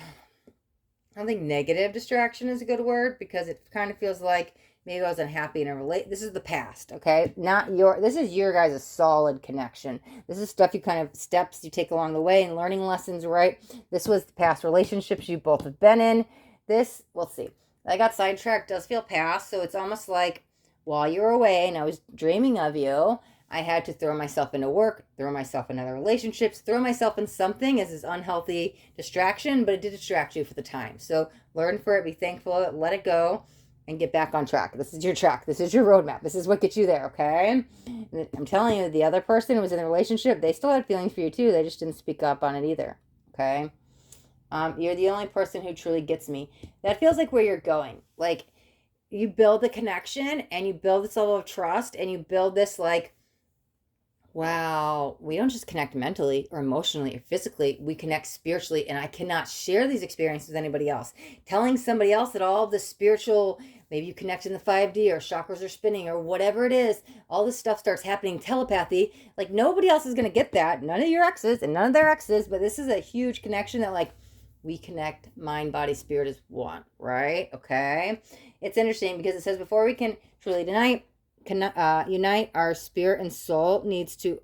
I don't think negative distraction is a good word because it kind of feels like maybe I was unhappy in a relate. This is the past, okay? This is your guys' solid connection. This is stuff steps you take along the way and learning lessons, right? This was the past relationships you both have been in. This, we'll see. I got sidetracked, does feel past, so it's almost like while you were away and I was dreaming of you, I had to throw myself into work, throw myself in other relationships, throw myself in something as this unhealthy distraction, but it did distract you for the time. So learn for it, be thankful, let it go, and get back on track. This is your track. This is your roadmap. This is what gets you there, okay? And I'm telling you, the other person who was in the relationship, they still had feelings for you too. They just didn't speak up on it either, okay? You're the only person who truly gets me. That feels like where you're going. Like, you build the connection, and you build this level of trust, and you build this, like, wow, we don't just connect mentally or emotionally or physically. We connect spiritually, and I cannot share these experiences with anybody else. Telling somebody else that all of the spiritual, maybe you connect in the 5D or chakras are spinning or whatever it is, all this stuff starts happening, telepathy. Like, nobody else is going to get that. None of your exes and none of their exes, but this is a huge connection that, like, we connect mind, body, spirit as one, right? Okay. It's interesting because it says before we can truly unite, our spirit and soul needs to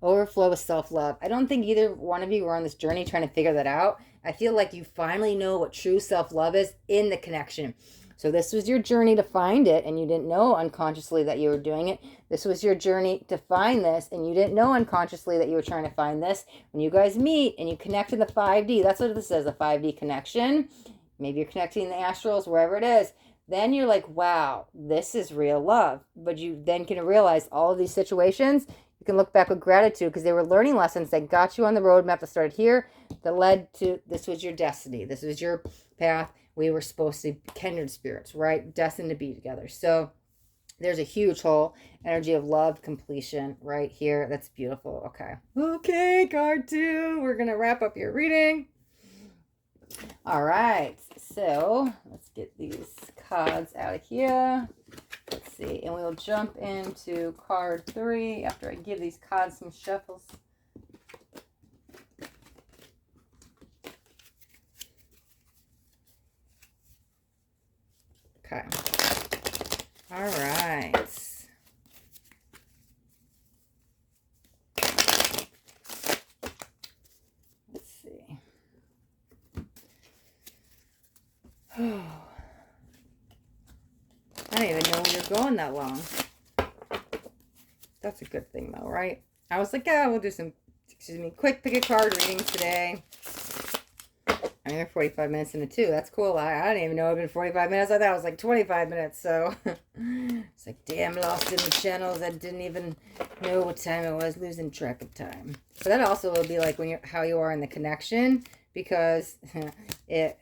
overflow with self-love. I don't think either one of you were on this journey trying to figure that out. I feel like you finally know what true self-love is in the connection. So this was your journey to find it, and you didn't know unconsciously that you were doing it. This was your journey to find this, and you didn't know unconsciously that you were trying to find this. When you guys meet and you connect in the 5D, that's what this is, a 5D connection. Maybe you're connecting the astrals, wherever it is. then you're like, wow, this is real love. But you then can realize all of these situations, you can look back with gratitude because they were learning lessons that got you on the roadmap that started here, that led to this was your destiny. This was your path. We were supposed to be kindred spirits, right? Destined to be together. So there's a huge whole energy of love, completion right here. That's beautiful. Okay. Okay, card 2. We're going to wrap up your reading. All right. So let's get these cards out of here. Let's see. And we'll jump into card 3 after I give these cards some shuffles. Okay. All right. Let's see. I don't even know you're going that long. That's a good thing though, right? I was like, yeah, we'll do some, quick pick a card readings today. I mean, they're 45 minutes into 2. That's cool. I didn't even know it had been 45 minutes. I thought it was like 25 minutes. So it's like, damn, lost in the channels. I didn't even know what time it was, losing track of time. But that also will be like when how you are in the connection, because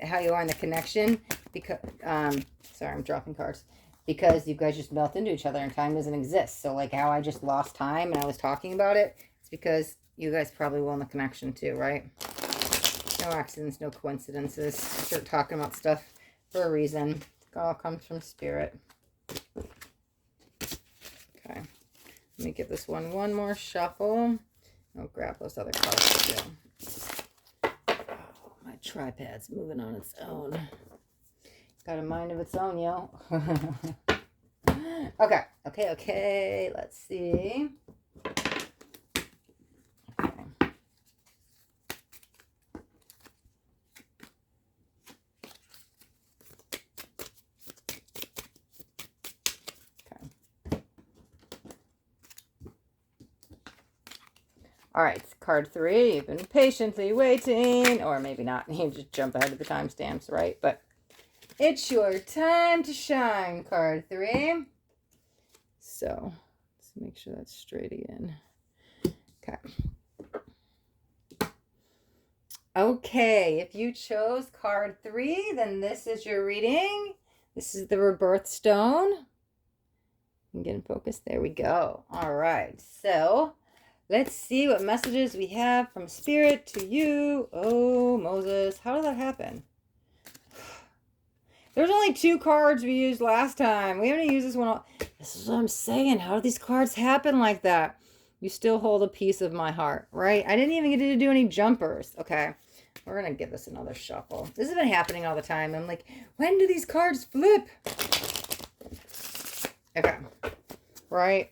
how you are in the connection, because, sorry, I'm dropping cards. Because you guys just melt into each other and time doesn't exist. So like how I just lost time and I was talking about it, it's because you guys probably will in the connection too, right? No accidents, no coincidences. Start talking about stuff for a reason. It all comes from spirit. Okay. Let me give this one more shuffle. I'll grab those other cards too. Oh, my tripod's moving on its own. It's got a mind of its own, yo. Okay. Let's see. All right, card 3. You've been patiently waiting, or maybe not. You just jump ahead of the timestamps, right? But it's your time to shine, card 3. So let's make sure that's straight again. Okay. Okay, if you chose card 3, then this is your reading. This is the rebirth stone. I'm getting focused. There we go. All right, so let's see what messages we have from Spirit to you. Oh, Moses, how did that happen? There's only 2 cards we used last time. We haven't used this one. This is what I'm saying. How do these cards happen like that? You still hold a piece of my heart, right? I didn't even get to do any jumpers. Okay, we're going to give this another shuffle. This has been happening all the time. I'm like, when do these cards flip? Okay, right?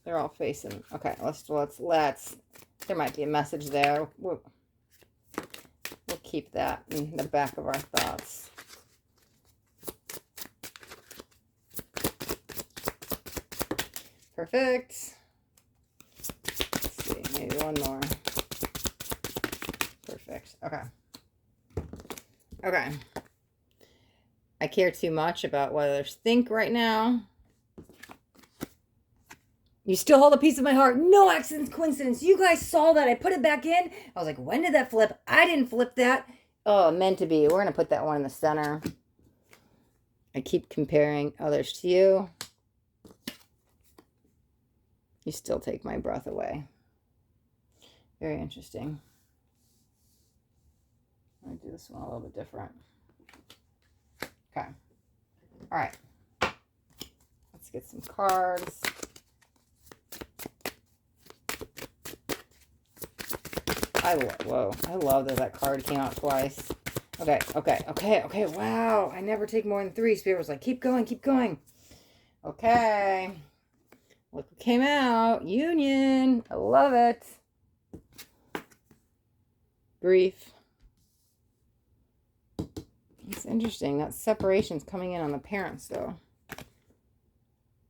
They're all facing. Okay, let's. There might be a message there. We'll keep that in the back of our thoughts. Perfect. Let's see, maybe one more. Perfect. Okay. Okay. I care too much about what others think right now. You still hold a piece of my heart. No accidents, coincidence. You guys saw that. I put it back in. I was like, when did that flip? I didn't flip that. Oh, meant to be. We're going to put that one in the center. I keep comparing others to you. You still take my breath away. Very interesting. Let me do this one a little bit different. Okay. All right. Let's get some cards. I love that card came out twice. Okay. Wow. I never take more than 3. Spirit was like, keep going. Okay. Look what came out. Union. I love it. Grief. It's interesting. That separation's coming in on the parents, though.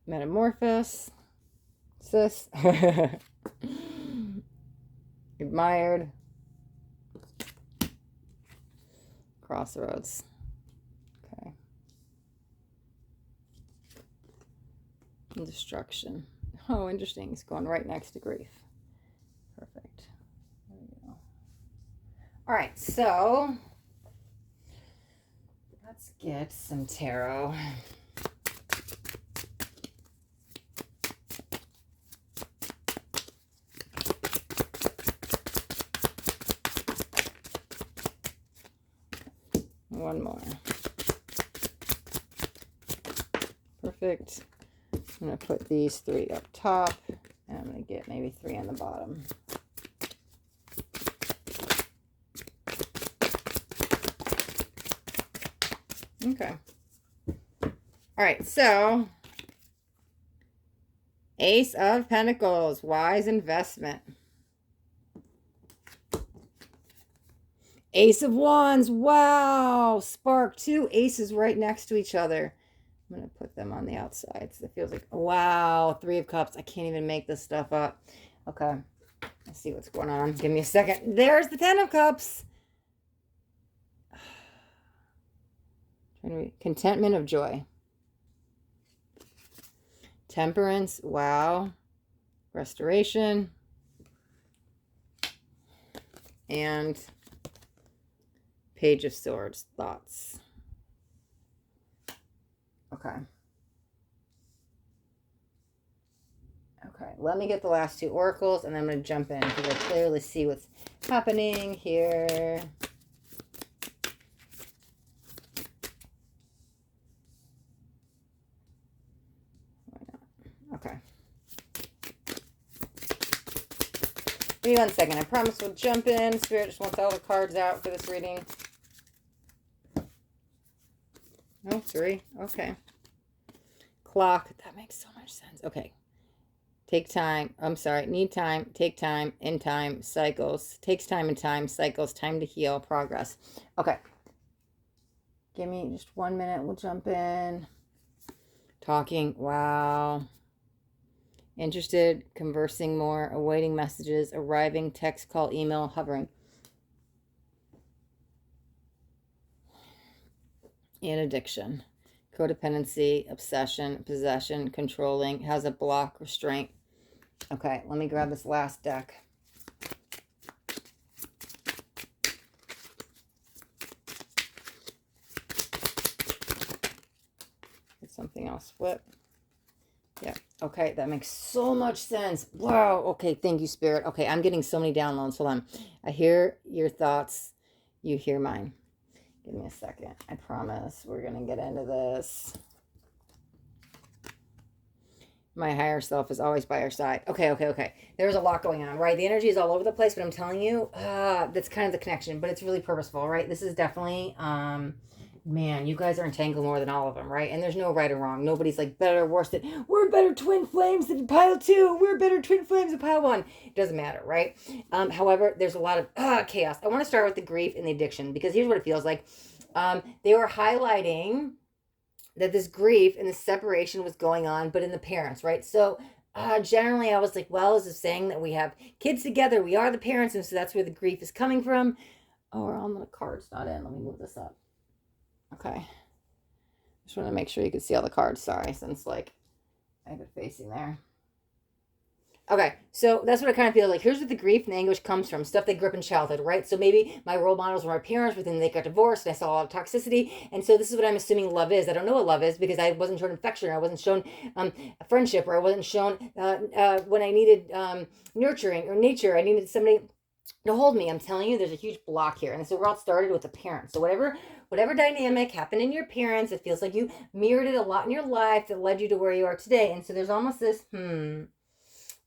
Metamorphosis. Sis. Admired. Crossroads. Okay. And destruction. Oh, interesting. It's going right next to grief. Perfect. There we go. All right, so let's get some tarot. One more. Perfect. I'm going to put these 3 up top, and I'm going to get maybe 3 on the bottom. Okay. All right, so Ace of Pentacles, wise investment. Ace of Wands, wow, spark, 2 aces right next to each other. I'm going to put them on the outside so it feels like, wow, 3 of Cups. I can't even make this stuff up. Okay, let's see what's going on. Give me a second. There's the 10 of Cups. Contentment of joy. Temperance, wow. Restoration. And Page of Swords, thoughts. Okay. Okay, let me get the last 2 oracles, and then I'm going to jump in because I clearly see what's happening here. Okay. Give me 1 second. I promise we'll jump in. Spirit just wants all the cards out for this reading. Oh, 3. Okay. Clock. That makes so much sense. Okay. Take time. I'm sorry. Need time. Take time. In time. Cycles. Takes time and time. Cycles. Time to heal. Progress. Okay. Give me just 1 minute. We'll jump in. Talking. Wow. Interested. Conversing more. Awaiting messages. Arriving. Text, call, email. Hovering. And addiction. Codependency. Obsession. Possession. Controlling. Has a block. Restraint. Okay, let me grab this last deck. Get something else flip. Yeah, okay, that makes so much sense. Wow, okay, thank you, Spirit. Okay, I'm getting so many downloads. Hold on. I hear your thoughts. You hear mine. Give me a second. I promise we're going to get into this. My higher self is always by our side. Okay. There's a lot going on, right? The energy is all over the place, but I'm telling you, that's kind of the connection, but it's really purposeful, right? This is definitely, man, you guys are entangled more than all of them, right? And there's no right or wrong. Nobody's like better or worse than, we're better twin flames than pile 2. We're better twin flames than pile 1. It doesn't matter, right? However, there's a lot of chaos. I want to start with the grief and the addiction, because here's what it feels like. They were highlighting that this grief and this separation was going on, but in the parents, right? So generally I was like, well, is this saying that we have kids together, we are the parents, and so that's where the grief is coming from? Oh, on the card's not in. Let me move this up. Okay. Just want to make sure you can see all the cards. Sorry, since like I have it facing there. Okay, so that's what I kind of feel like. Here's where the grief and the anguish comes from. Stuff they grew up in childhood, right? So maybe my role models were my parents, but then they got divorced, and I saw a lot of toxicity. And so this is what I'm assuming love is. I don't know what love is, because I wasn't shown affection, or I wasn't shown friendship, or I wasn't shown when I needed nurturing or nature. I needed somebody to hold me. I'm telling you, there's a huge block here. And so we're all started with the parents. So whatever dynamic happened in your parents, it feels like you mirrored it a lot in your life that led you to where you are today. And so there's almost this,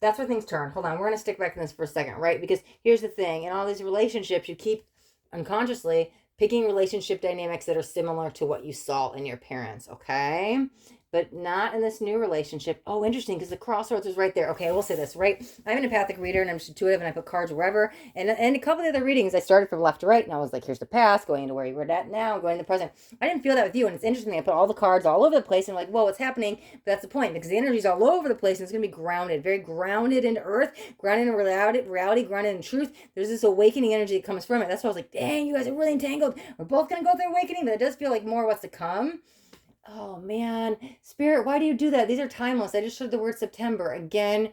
that's where things turn. Hold on. We're going to stick back in this for a second, right? Because here's the thing. In all these relationships, you keep unconsciously picking relationship dynamics that are similar to what you saw in your parents, okay? But not in this new relationship. Oh, interesting, because the crossroads is right there. Okay, I will say this, right? I'm an empathic reader, and I'm just intuitive, and I put cards wherever. And a couple of the other readings, I started from left to right, and I was like, here's the past, going into where you were at now, going to the present. I didn't feel that with you, and it's interesting. I put all the cards all over the place, and I'm like, whoa, what's happening? But that's the point, because the energy's all over the place, and it's going to be grounded, very grounded in earth, grounded in reality, grounded in truth. There's this awakening energy that comes from it. That's why I was like, dang, you guys are really entangled. We're both going to go through awakening, but it does feel like more what's to come. Oh man, Spirit, why do you do that? These are timeless. I just showed the word September. Again,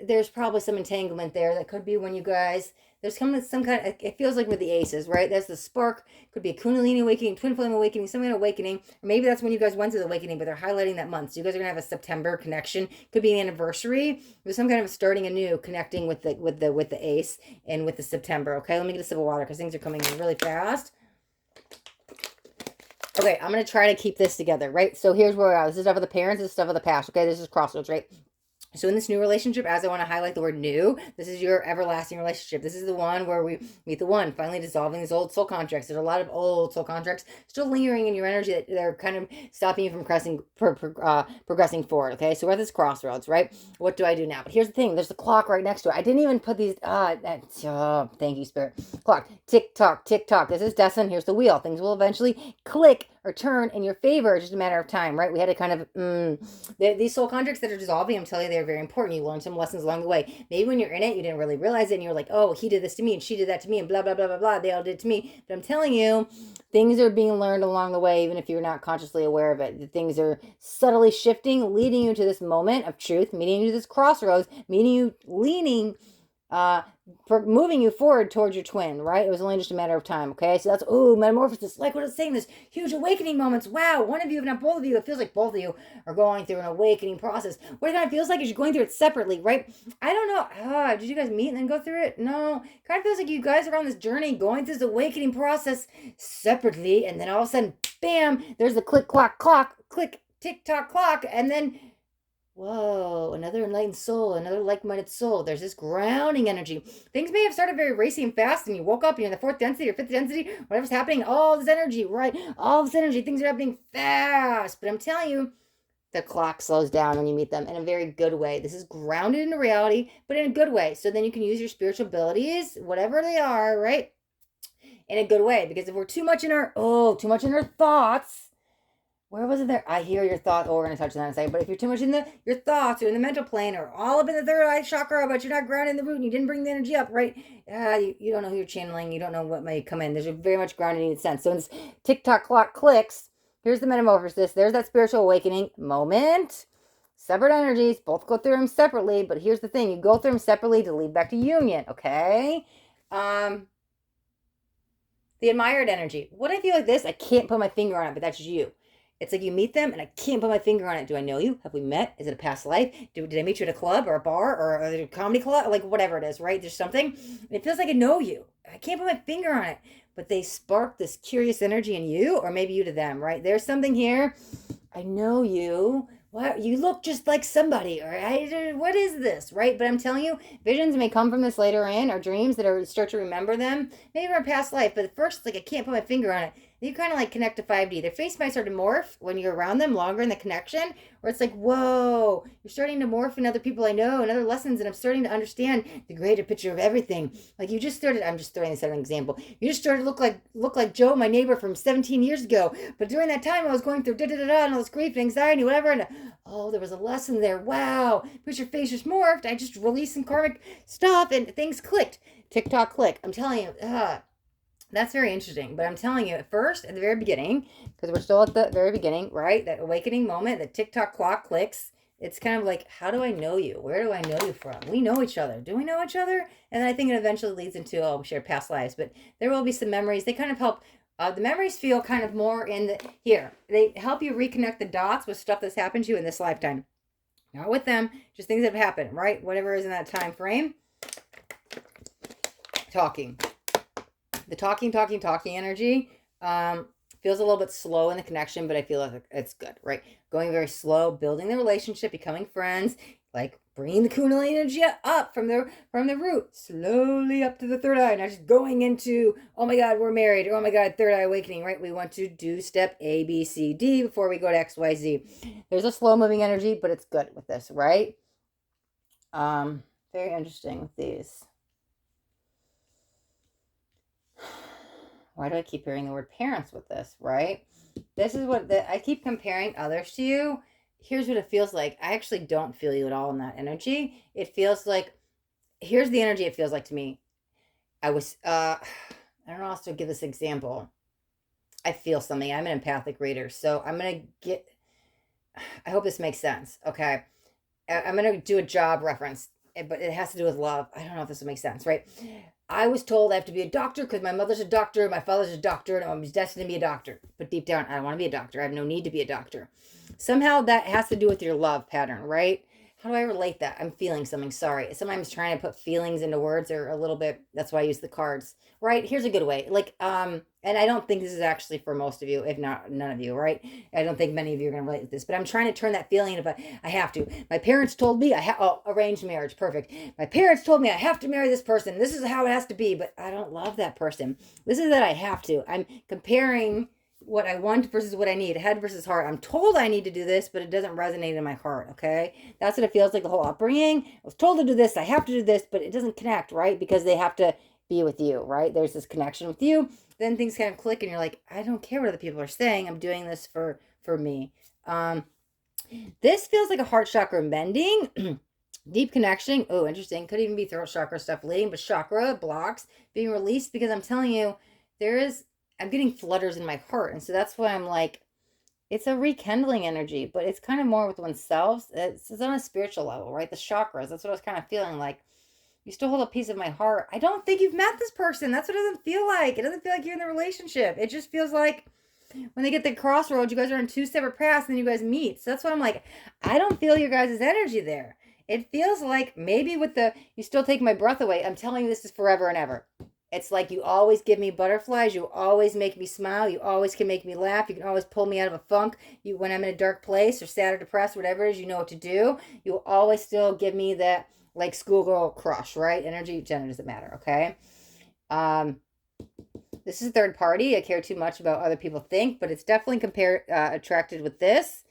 there's probably some entanglement there. That could be when you guys, there's some kind of, it feels like with the aces, right? That's the spark. Could be a Kundalini awakening, twin flame awakening, some kind of awakening. Or maybe that's when you guys went to the awakening, but they're highlighting that month. So you guys are going to have a September connection. Could be an anniversary. There's some kind of starting anew, connecting with the ace and with the September. Okay, let me get a sip of water because things are coming in really fast. Okay, I'm going to try to keep this together, right? So here's where we're at. This is stuff of the parents, this is stuff of the past, okay? This is crossroads, right? So in this new relationship, as I want to highlight the word new, this is your everlasting relationship. This is the one where we meet the one, finally dissolving these old soul contracts. There's a lot of old soul contracts still lingering in your energy that they're kind of stopping you from progressing forward, okay? So we're at this crossroads, right? What do I do now? But here's the thing. There's the clock right next to it. I didn't even put these, thank you, Spirit. Clock, tick tock, tick tock. This is Destin. Here's the wheel. Things will eventually click or turn in your favor. It's just a matter of time, right? We had to kind of, these soul contracts that are dissolving, I'm telling you, they're very important. You learn some lessons along the way. Maybe when you're in it, you didn't really realize it, and you're like, oh, he did this to me, and she did that to me, and blah, blah, blah, blah, blah. They all did it to me. But I'm telling you, things are being learned along the way, even if you're not consciously aware of it. The things are subtly shifting, leading you to this moment of truth, meeting you to this crossroads, meeting you, leaning, moving you forward towards your twin, right? It was only just a matter of time, okay? So that's, metamorphosis, like what it's saying, this huge awakening moments. Wow, one of you, if not both of you, it feels like both of you are going through an awakening process. What it kind of feels like is you're going through it separately, right? I don't know. Did you guys meet and then go through it? No. Kind of feels like you guys are on this journey going through this awakening process separately, and then all of a sudden, bam, there's the click, clock, click, tick, tock, clock, and then whoa, another enlightened soul, another like-minded soul. There's this grounding energy. Things may have started very racy and fast, and you woke up, you're in the fourth density or fifth density, whatever's happening, all this energy, right? All this energy, things are happening fast. But I'm telling you, the clock slows down when you meet them in a very good way. This is grounded in reality, but in a good way. So then you can use your spiritual abilities, whatever they are, right? In a good way. Because if we're too much in our thoughts, where was it there? I hear your thought. Oh, we're going to touch on that in a second. But if you're too much in your thoughts or in the mental plane or all up in the third eye chakra, but you're not grounded in the root and you didn't bring the energy up, right? You don't know who you're channeling. You don't know what may come in. There's a very much grounded in sense. So when this tick-tock clock clicks, here's the metamorphosis. There's that spiritual awakening moment. Separate energies. Both go through them separately. But here's the thing. You go through them separately to lead back to union, okay? The admired energy. What I feel like this, I can't put my finger on it, but that's you. It's like you meet them and I can't put my finger on it. Do I know you? Have we met? Is it a past life? Did I meet you at a club or a bar or a comedy club? Like whatever it is, right? There's something. It feels like I know you. I can't put my finger on it. But they spark this curious energy in you or maybe you to them, right? There's something here. I know you. What? You look just like somebody. Or what is this, right? But I'm telling you, visions may come from this later in or dreams that are start to remember them. Maybe from a past life. But at first, like I can't put my finger on it. You kind of like connect to 5D. Their face might start to morph when you're around them longer in the connection, where it's like, whoa, you're starting to morph in other people I know and other lessons, and I'm starting to understand the greater picture of everything. Like you just started, I'm just throwing this as an example. You just started to look like Joe, my neighbor from 17 years ago. But during that time, I was going through da-da-da-da and all this grief and anxiety, whatever, and oh, there was a lesson there. Wow, but your face just morphed. I just released some karmic stuff and things clicked. Tick-tock click. I'm telling you, that's very interesting. But I'm telling you, at first, at the very beginning, because we're still at the very beginning, right? That awakening moment, the tick-tock clock clicks. It's kind of like, how do I know you? Where do I know you from? We know each other. Do we know each other? And then I think it eventually leads into, we share past lives. But there will be some memories. They kind of help. The memories feel kind of more in the, here. They help you reconnect the dots with stuff that's happened to you in this lifetime. Not with them, just things that have happened, right? Whatever is in that time frame. Talking. The talking energy feels a little bit slow in the connection, but I feel like it's good, right? Going very slow, building the relationship, becoming friends, like bringing the Kundalini energy up from the root, slowly up to the third eye, not just going into, oh my God, we're married, or oh my God, third eye awakening, right? We want to do step A, B, C, D before we go to X, Y, Z. There's a slow moving energy, but it's good with this, right? Very interesting with these. Why do I keep hearing the word parents with this, right? This is what I keep comparing others to you. Here's what it feels like. I actually don't feel you at all in that energy. It feels like, here's the energy it feels like to me. I don't know how else to give this example. I feel something. I'm an empathic reader. So I'm going to get, I hope this makes sense. Okay. I'm going to do a job reference, but it has to do with love. I don't know if this will make sense, right? I was told I have to be a doctor because my mother's a doctor, my father's a doctor, and I'm destined to be a doctor. But deep down, I don't want to be a doctor. I have no need to be a doctor. Somehow that has to do with your love pattern, right? How do I relate that? I'm feeling something. Sorry. Sometimes trying to put feelings into words are a little bit, that's why I use the cards. Right? Here's a good way. Like, and I don't think this is actually for most of you, if not none of you, right? I don't think many of you are going to relate with this, but I'm trying to turn that feeling into, I have to. My parents told me arranged marriage, perfect. My parents told me I have to marry this person. This is how it has to be, but I don't love that person. This is that I have to. I'm comparing what I want versus what I need, head versus heart. I'm told I need to do this, but it doesn't resonate in my heart, okay? That's what it feels like, the whole upbringing. I was told to do this, I have to do this, but it doesn't connect, right? Because they have to be with you, right? There's this connection with you. Then things kind of click and you're like, I don't care what other people are saying. I'm doing this for me. This feels like a heart chakra bending. Deep connection. Oh, interesting. Could even be throat chakra stuff leading, but chakra blocks being released because I'm telling you, I'm getting flutters in my heart. And so that's why I'm like, it's a rekindling energy, but it's kind of more with oneself. It's on a spiritual level, right? The chakras. That's what I was kind of feeling like. You still hold a piece of my heart. I don't think you've met this person. That's what it doesn't feel like. It doesn't feel like you're in the relationship. It just feels like when they get the crossroads, you guys are on two separate paths and then you guys meet. So that's why I'm like, I don't feel your guys' energy there. It feels like maybe you still take my breath away. I'm telling you, this is forever and ever. It's like you always give me butterflies. You always make me smile. You always can make me laugh. You can always pull me out of a funk. When I'm in a dark place or sad or depressed, whatever it is, you know what to do. You will always still give me that like schoolgirl crush, right? Energy, gender doesn't matter, okay? This is a third party. I care too much about other people think, but it's definitely attracted with this.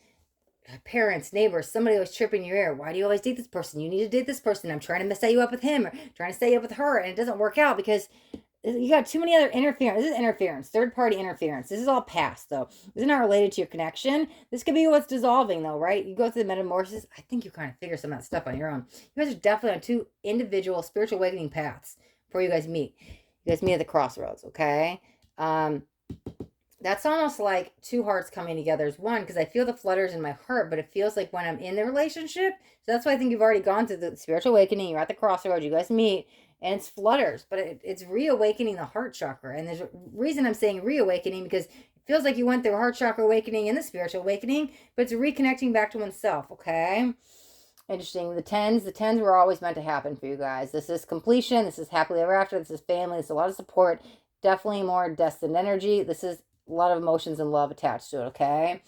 Parents, neighbors, somebody always tripping your ear. Why do you always date this person? You need to date this person. I'm trying to set you up with him or trying to set you up with her, and it doesn't work out because you got too many other interference. This is interference, third party interference. This is all past, though. This is not related to your connection. This could be what's dissolving, though, right? You go through the metamorphosis. I think you kind of figure some of that stuff on your own. You guys are definitely on two individual spiritual awakening paths before you guys meet. You guys meet at the crossroads, okay? That's almost like two hearts coming together as one because I feel the flutters in my heart, but it feels like when I'm in the relationship. So that's why I think you've already gone through the spiritual awakening. You're at the crossroads. You guys meet. And it's flutters, but it's reawakening the heart chakra. And there's a reason I'm saying reawakening because it feels like you went through a heart chakra awakening and the spiritual awakening, but it's reconnecting back to oneself, okay? Interesting. The tens were always meant to happen for you guys. This is completion. This is happily ever after. This is family. This is a lot of support. Definitely more destined energy. This is a lot of emotions and love attached to it, okay?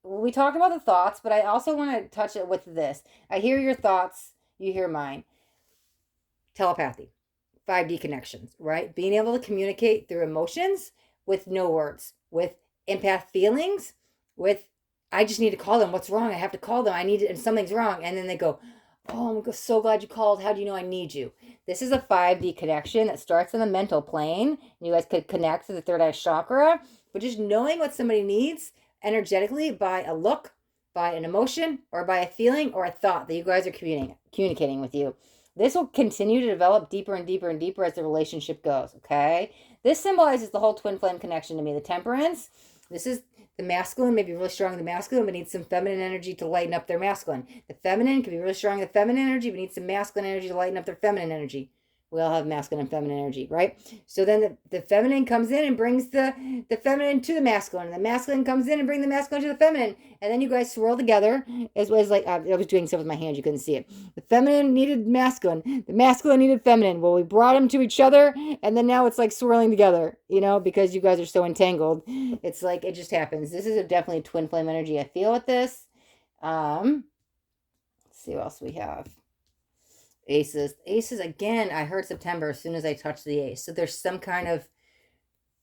We talked about the thoughts, but I also want to touch it with this. I hear your thoughts. You hear mine. Telepathy, 5D connections, right? Being able to communicate through emotions with no words, with empath feelings, with, I just need to call them. What's wrong? I have to call them. I need it, and something's wrong. And then they go, oh, I'm so glad you called. How do you know I need you? This is a 5D connection that starts on the mental plane. You guys could connect to the third eye chakra, but just knowing what somebody needs energetically by a look, by an emotion, or by a feeling or a thought that you guys are communicating with you. This will continue to develop deeper and deeper and deeper as the relationship goes, okay? This symbolizes the whole twin flame connection to me. The temperance, this is the masculine, maybe really strong in the masculine, but needs some feminine energy to lighten up their masculine. The feminine can be really strong in the feminine energy, but needs some masculine energy to lighten up their feminine energy. We all have masculine and feminine energy, right? So then the feminine comes in and brings the feminine to the masculine. And the masculine comes in and brings the masculine to the feminine. And then you guys swirl together. As like I was doing stuff with my hands, you couldn't see it. The feminine needed masculine. The masculine needed feminine. Well, we brought them to each other, and then now it's like swirling together, because you guys are so entangled. It's like it just happens. This is definitely twin flame energy I feel with this. Let's see what else we have. Aces again. I heard September as soon as I touched the ace. So there's some kind of,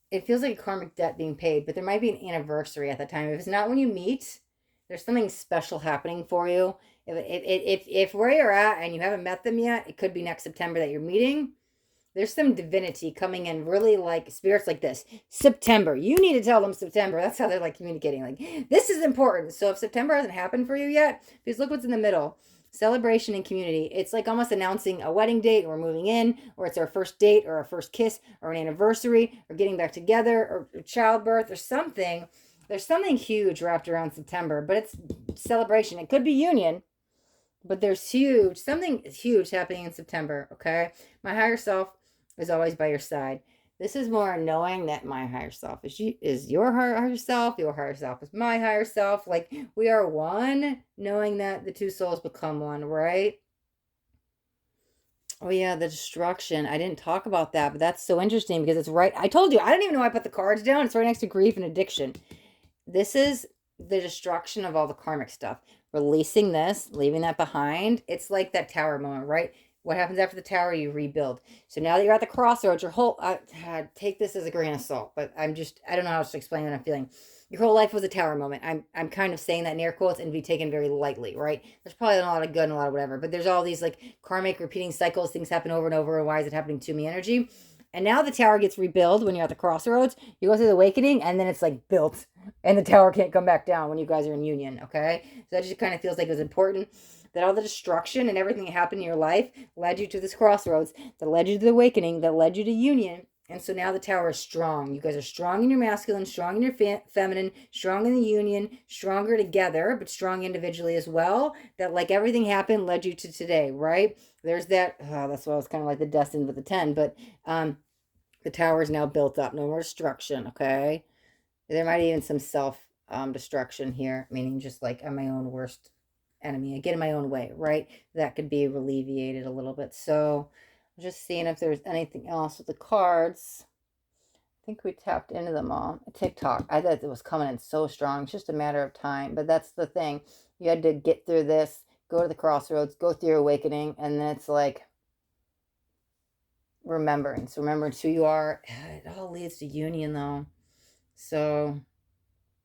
it feels like a karmic debt being paid, but there might be an anniversary at that time. If it's not when you meet, there's something special happening for you. If where you're at and you haven't met them yet, it could be next September that you're meeting. There's some divinity coming in, really like spirits like this. September. You need to tell them September. That's how they're like communicating. Like, this is important. So if September hasn't happened for you yet, because look what's in the middle. celebration and community. It's like almost announcing a wedding date, or we're moving in, or it's our first date, or our first kiss, or an anniversary, or getting back together, or childbirth, or something. There's something huge wrapped around September, but it's celebration. It could be union, but there's something huge happening in September, okay? My higher self is always by your side. This is more knowing that my higher self is your higher self, your higher self is my higher self. Like, we are one, knowing that the two souls become one, right? Oh yeah, the destruction. I didn't talk about that, but that's so interesting because it's right. I told you, I didn't even know I put the cards down. It's right next to grief and addiction. This is the destruction of all the karmic stuff. Releasing this, leaving that behind. It's like that tower moment, right? What happens after the tower? You rebuild. So now that you're at the crossroads, your whole take this as a grain of salt, but I don't know how else to explain what I'm feeling. Your whole life was a tower moment. I'm kind of saying that in air quotes and be taken very lightly, right? There's probably a lot of good and a lot of whatever, but there's all these like karmic repeating cycles. Things happen over and over. And why is it happening to me? Energy. And now the tower gets rebuilt when you're at the crossroads. You go through the awakening, and then it's like built, and the tower can't come back down when you guys are in union, okay? So that just kind of feels like it was important that all the destruction and everything that happened in your life led you to this crossroads, that led you to the awakening, that led you to union. And so now the tower is strong. You guys are strong in your masculine, strong in your feminine, strong in the union, stronger together, but strong individually as well. That like everything happened led you to today, right? There's that. Oh, that's why I was kind of like the destined with the 10, but the tower is now built up. No more destruction, okay? There might be even some self destruction here, meaning just like I'm my own worst enemy. I get in my own way, right? That could be alleviated a little bit. So I'm just seeing if there's anything else with the cards. I think we tapped into them all. TikTok. I thought it was coming in so strong. It's just a matter of time. But that's the thing. You had to get through this, go to the crossroads, go through your awakening, and then it's like remembrance who you are. It all leads to union, though. So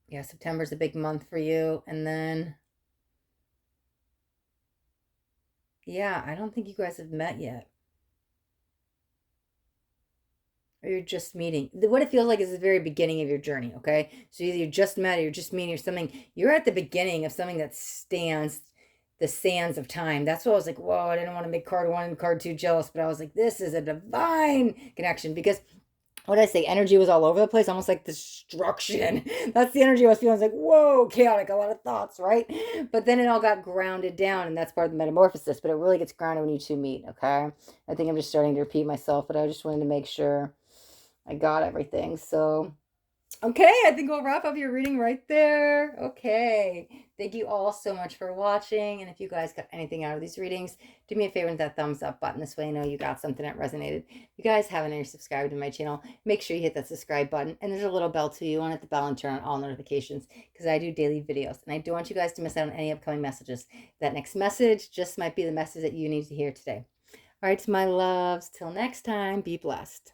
yeah, September's a big month for you. And then yeah, I don't think you guys have met yet, or you're just meeting. What it feels like is the very beginning of your journey, okay? So either you just met, or you're just meeting, or something. You're at the beginning of something that stands the sands of time. That's what I was like, whoa, I didn't want to make card one and card two jealous, but I was like, this is a divine connection, because what did I say? Energy was all over the place, almost like destruction. That's the energy I was feeling. I was like, whoa, chaotic, a lot of thoughts, right? But then it all got grounded down, and that's part of the metamorphosis. But it really gets grounded when you two meet, okay? I think I'm just starting to repeat myself, but I just wanted to make sure I got everything. So, okay, I think we'll wrap up your reading right there. Okay. Thank you all so much for watching. And if you guys got anything out of these readings, do me a favor and hit that thumbs up button. This way I know you got something that resonated. If you guys haven't already subscribed to my channel, make sure you hit that subscribe button. And there's a little bell too. You want to hit the bell and turn on all notifications, because I do daily videos. And I don't want you guys to miss out on any upcoming messages. That next message just might be the message that you need to hear today. All right, my loves. Till next time, be blessed.